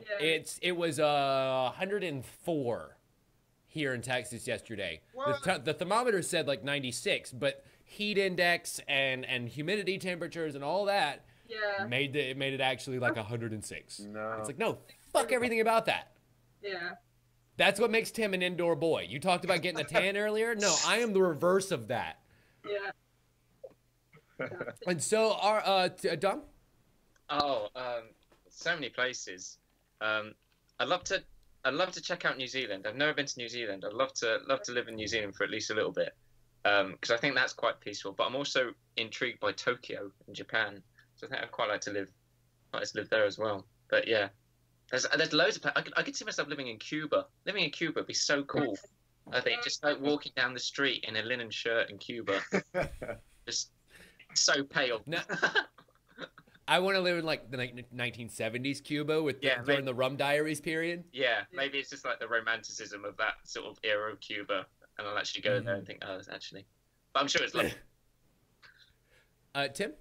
It was 104 here in Texas yesterday. The thermometer said like 96, but heat index and humidity temperatures and all that made it actually like 106. No. It's like, no, fuck everything about that. Yeah. That's what makes Tim an indoor boy. You talked about getting a tan earlier. No, I am the reverse of that. Yeah. And so, Dom? Oh, so many places. I'd love to check out New Zealand. I've never been to New Zealand. I'd love to live in New Zealand for at least a little bit, because I think that's quite peaceful. But I'm also intrigued by Tokyo in Japan, so I think I'd quite like to live there as well. But yeah, there's loads of. I could see myself living in Cuba. Living in Cuba would be so cool. I think just like walking down the street in a linen shirt in Cuba, just so pale. No. I want to live in like the 1970s Cuba during the Rum Diaries period. Yeah, maybe it's just like the romanticism of that sort of era of Cuba, and I'll actually go there and think, oh, it's actually. But I'm sure it's lovely. Tim?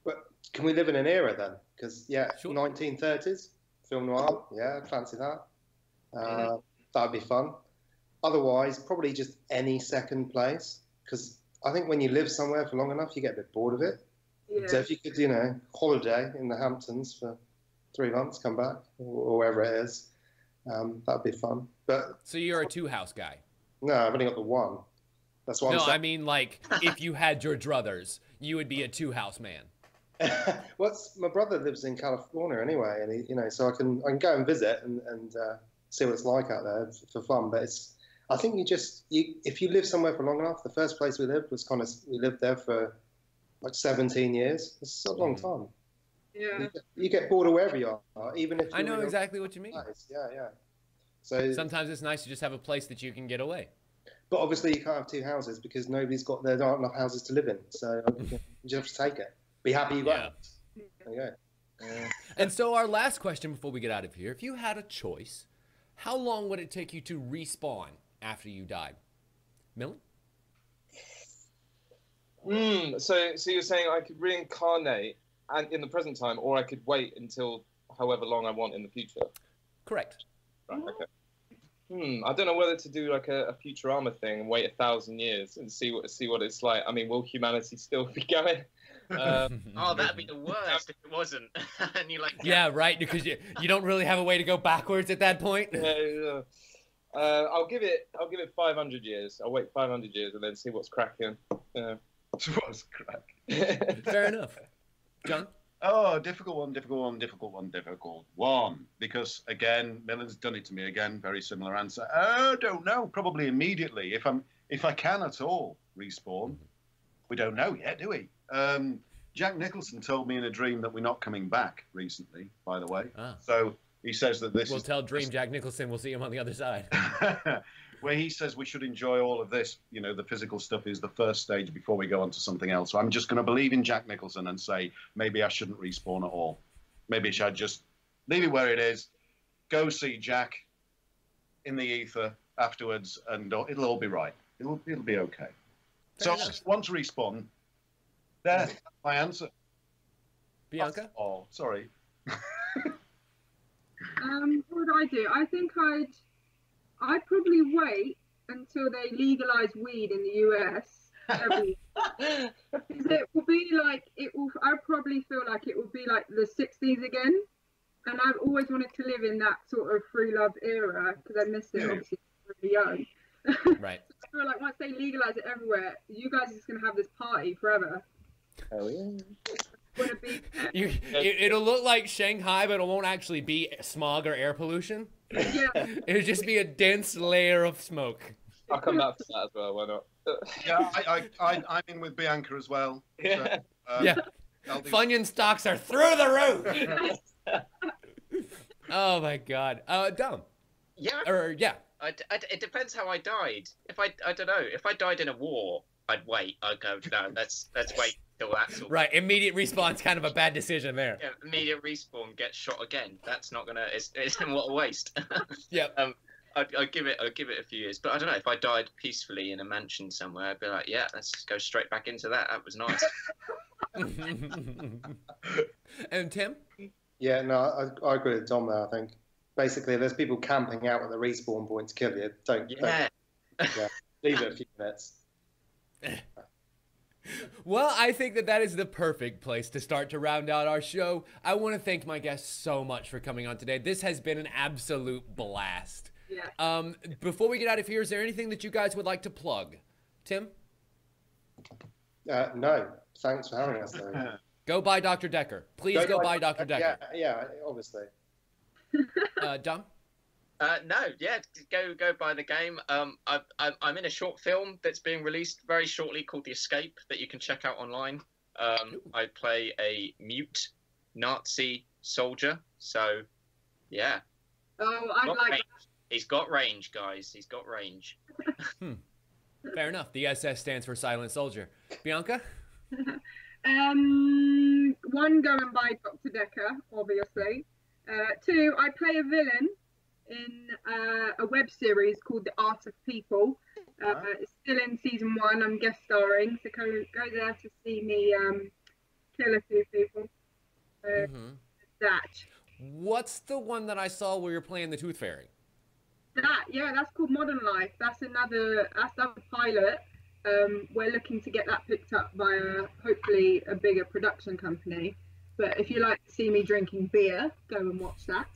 But can we live in an era then? Because Sure. 1930s film noir. Yeah, fancy that. That'd be fun. Otherwise, probably just any second place. Because I think when you live somewhere for long enough, you get a bit bored of it. Yeah. So if you could, holiday in the Hamptons for 3 months, come back, or wherever it is, that'd be fun. But So you're a two-house guy? no, I've only got the one. That's what I'm No, saying. I mean like if you had your druthers, you would be a two-house man. My brother lives in California anyway, and so I can go and visit and see what it's like out there for fun. But I think if you live somewhere for long enough. The first place we lived we lived there for like 17 years. It's a long time. Yeah. You get bored of wherever you are, even if I know exactly what you mean. Yeah. So Sometimes it's nice to just have a place that you can get away. but obviously you can't have two houses because there aren't enough houses to live in. So you just have to take it. Be happy you got it. There you go. And so our last question before we get out of here, if you had a choice, how long would it take you to respawn after you died? Millin? So you're saying I could reincarnate and in the present time, or I could wait until however long I want in the future? Correct. Right, okay. I don't know whether to do like a Futurama thing and wait 1,000 years and see what it's like. I mean, will humanity still be going? Oh, that'd be the worst if it wasn't. And you're like, Yeah, right, because you don't really have a way to go backwards at that point. Yeah. I'll give it 500 years. I'll wait 500 years and then see what's cracking. Yeah. What's crack? Fair enough. John? Oh, difficult one. Because again, Millen's done it to me again. Very similar answer. I don't know. Probably immediately, if I can at all respawn. We don't know yet, do we? Jack Nicholson told me in a dream that we're not coming back recently. By the way, so he says that this. We'll tell Dream Jack Nicholson. We'll see him on the other side. Where he says we should enjoy all of this, the physical stuff is the first stage before we go on to something else. So I'm just going to believe in Jack Nicholson and say maybe I shouldn't respawn at all. Maybe I should just leave it where it is, go see Jack in the ether afterwards, and it'll all be right. It'll be okay. So I just want to respawn. That's my answer. Bianca? Oh, sorry. What would I do? I think I'd probably wait until they legalize weed in the US. It will be like I probably feel like it will be like the 60s again, and I've always wanted to live in that sort of free love era because I miss it. Obviously, really young. Right. I feel like once they legalize it everywhere, you guys are just gonna have this party forever. Hell yeah. It'll look like Shanghai, but it won't actually be smog or air pollution. Yeah. It'll just be a dense layer of smoke. I'll come back to that as well. Why not? Yeah, I'm in with Bianca as well. Yeah. So, Yeah. Funyun stocks are through the roof. Oh my God. Dom. Yeah. Yeah. It depends how I died. I don't know. If I died in a war, I'd wait. I'd go, no, let's wait till that's all. Right, immediate respawn's kind of a bad decision there. Yeah, immediate respawn, get shot again. That's not gonna. It's what a waste. Yep. I'd give it a few years, but I don't know if I died peacefully in a mansion somewhere. I'd be like, yeah, let's go straight back into that. That was nice. And Tim? Yeah, no, I agree with Tom there. I think basically, if there's people camping out at the respawn point to kill you, don't leave it a few minutes. Well, I think that is the perfect place to start to round out our show. I want to thank my guests so much for coming on today. This has been an absolute blast. Yeah. Before we get out of here, is there anything that you guys would like to plug? Tim? No, thanks for having us, though. Go buy Dr. Dekker. Please go buy Dr. Dekker. Yeah, obviously. John? No, yeah, go buy the game. I'm in a short film that's being released very shortly called The Escape that you can check out online. I play a mute Nazi soldier, so yeah. Oh, I'd like that. He's got range, guys. He's got range. Fair enough. The SS stands for Silent Soldier. Bianca? One, go and buy Dr. Dekker, obviously. Two, I play a villain in a web series called The Art of People. It's still in season 1. I'm guest starring, so go there to see me kill a few people. That. What's the one that I saw where you're playing the Tooth Fairy? That's called Modern Life. That's another pilot. We're looking to get that picked up by hopefully a bigger production company. But if you like to see me drinking beer, go and watch that.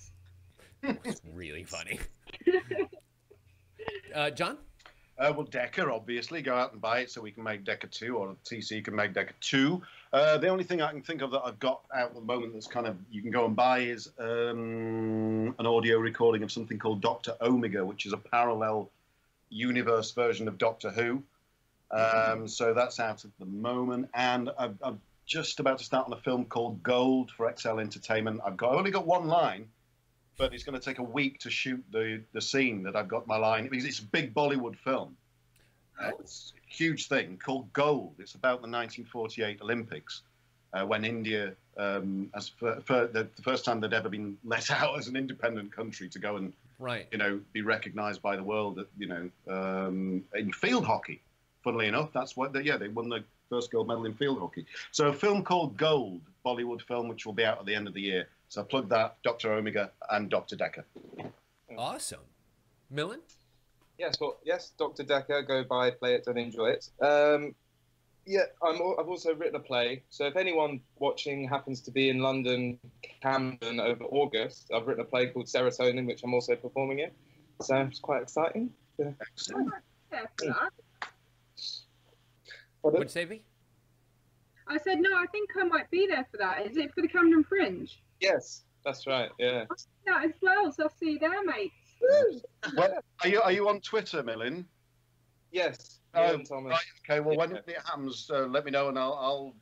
It's really funny. John? Well, Dekker, obviously. Go out and buy it so we can make Dekker 2, or TC can make Dekker 2. The only thing I can think of that I've got out at the moment that's kind of you can go and buy is an audio recording of something called Dr. Omega, which is a parallel universe version of Doctor Who. So that's out at the moment. And I'm just about to start on a film called Gold for XL Entertainment. I've only got one line, but it's going to take a week to shoot the scene that I've got my line. Because it's a big Bollywood film. It's a huge thing called Gold. It's about the 1948 Olympics when India, for the first time they'd ever been let out as an independent country to go and be recognised by the world, in field hockey. Funnily enough, that's what they won the first gold medal in field hockey. So a film called Gold, Bollywood film, which will be out at the end of the year. So I plug that, Dr. Omega and Dr. Dekker. Awesome. Millin? Yes, Dr. Dekker, go buy, play it, and enjoy it. I've also written a play. So if anyone watching happens to be in London, Camden over August, I've written a play called Serotonin, which I'm also performing in. So it's quite exciting. Excellent. What'd you say, V? I said, no, I think I might be there for that. Is it for the Camden Fringe? Yes, that's right, yeah. I'll see that as well, so I'll see you there, mate. Well, are you on Twitter, Millin? Yes. Millin Thomas. Right, okay, well, when it happens, let me know and I'll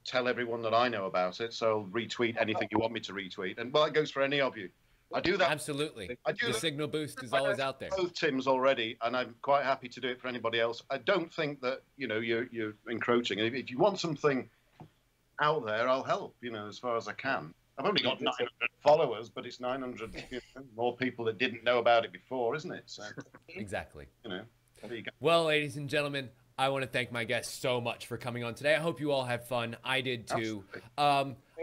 tell everyone that I know about it. So retweet anything you want me to retweet. And, well, it goes for any of you. I do that. Absolutely. I do the that. signal boost is always out there. Both Tims already, and I'm quite happy to do it for anybody else. I don't think that you're encroaching. If you want something out there, I'll help. As far as I can. I've only got 900 followers, but it's 900 more people that didn't know about it before, isn't it? So exactly. There you go. Well, ladies and gentlemen, I want to thank my guests so much for coming on today. I hope you all had fun. I did too.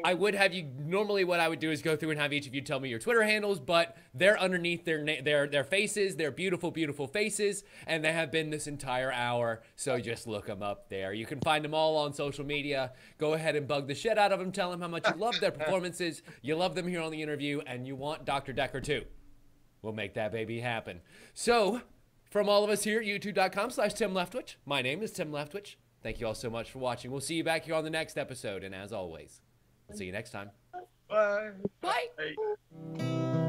I would have you, normally what I would do is go through and have each of you tell me your Twitter handles, but they're underneath their faces, their beautiful, beautiful faces, and they have been this entire hour, so just look them up there. You can find them all on social media. Go ahead and bug the shit out of them. Tell them how much you love their performances, you love them here on the interview, and you want Dr. Dekker too. We'll make that baby happen. So, from all of us here at youtube.com/Tim Leftwich, my name is Tim Leftwich. Thank you all so much for watching. We'll see you back here on the next episode, and as always, see you next time. Bye. Bye.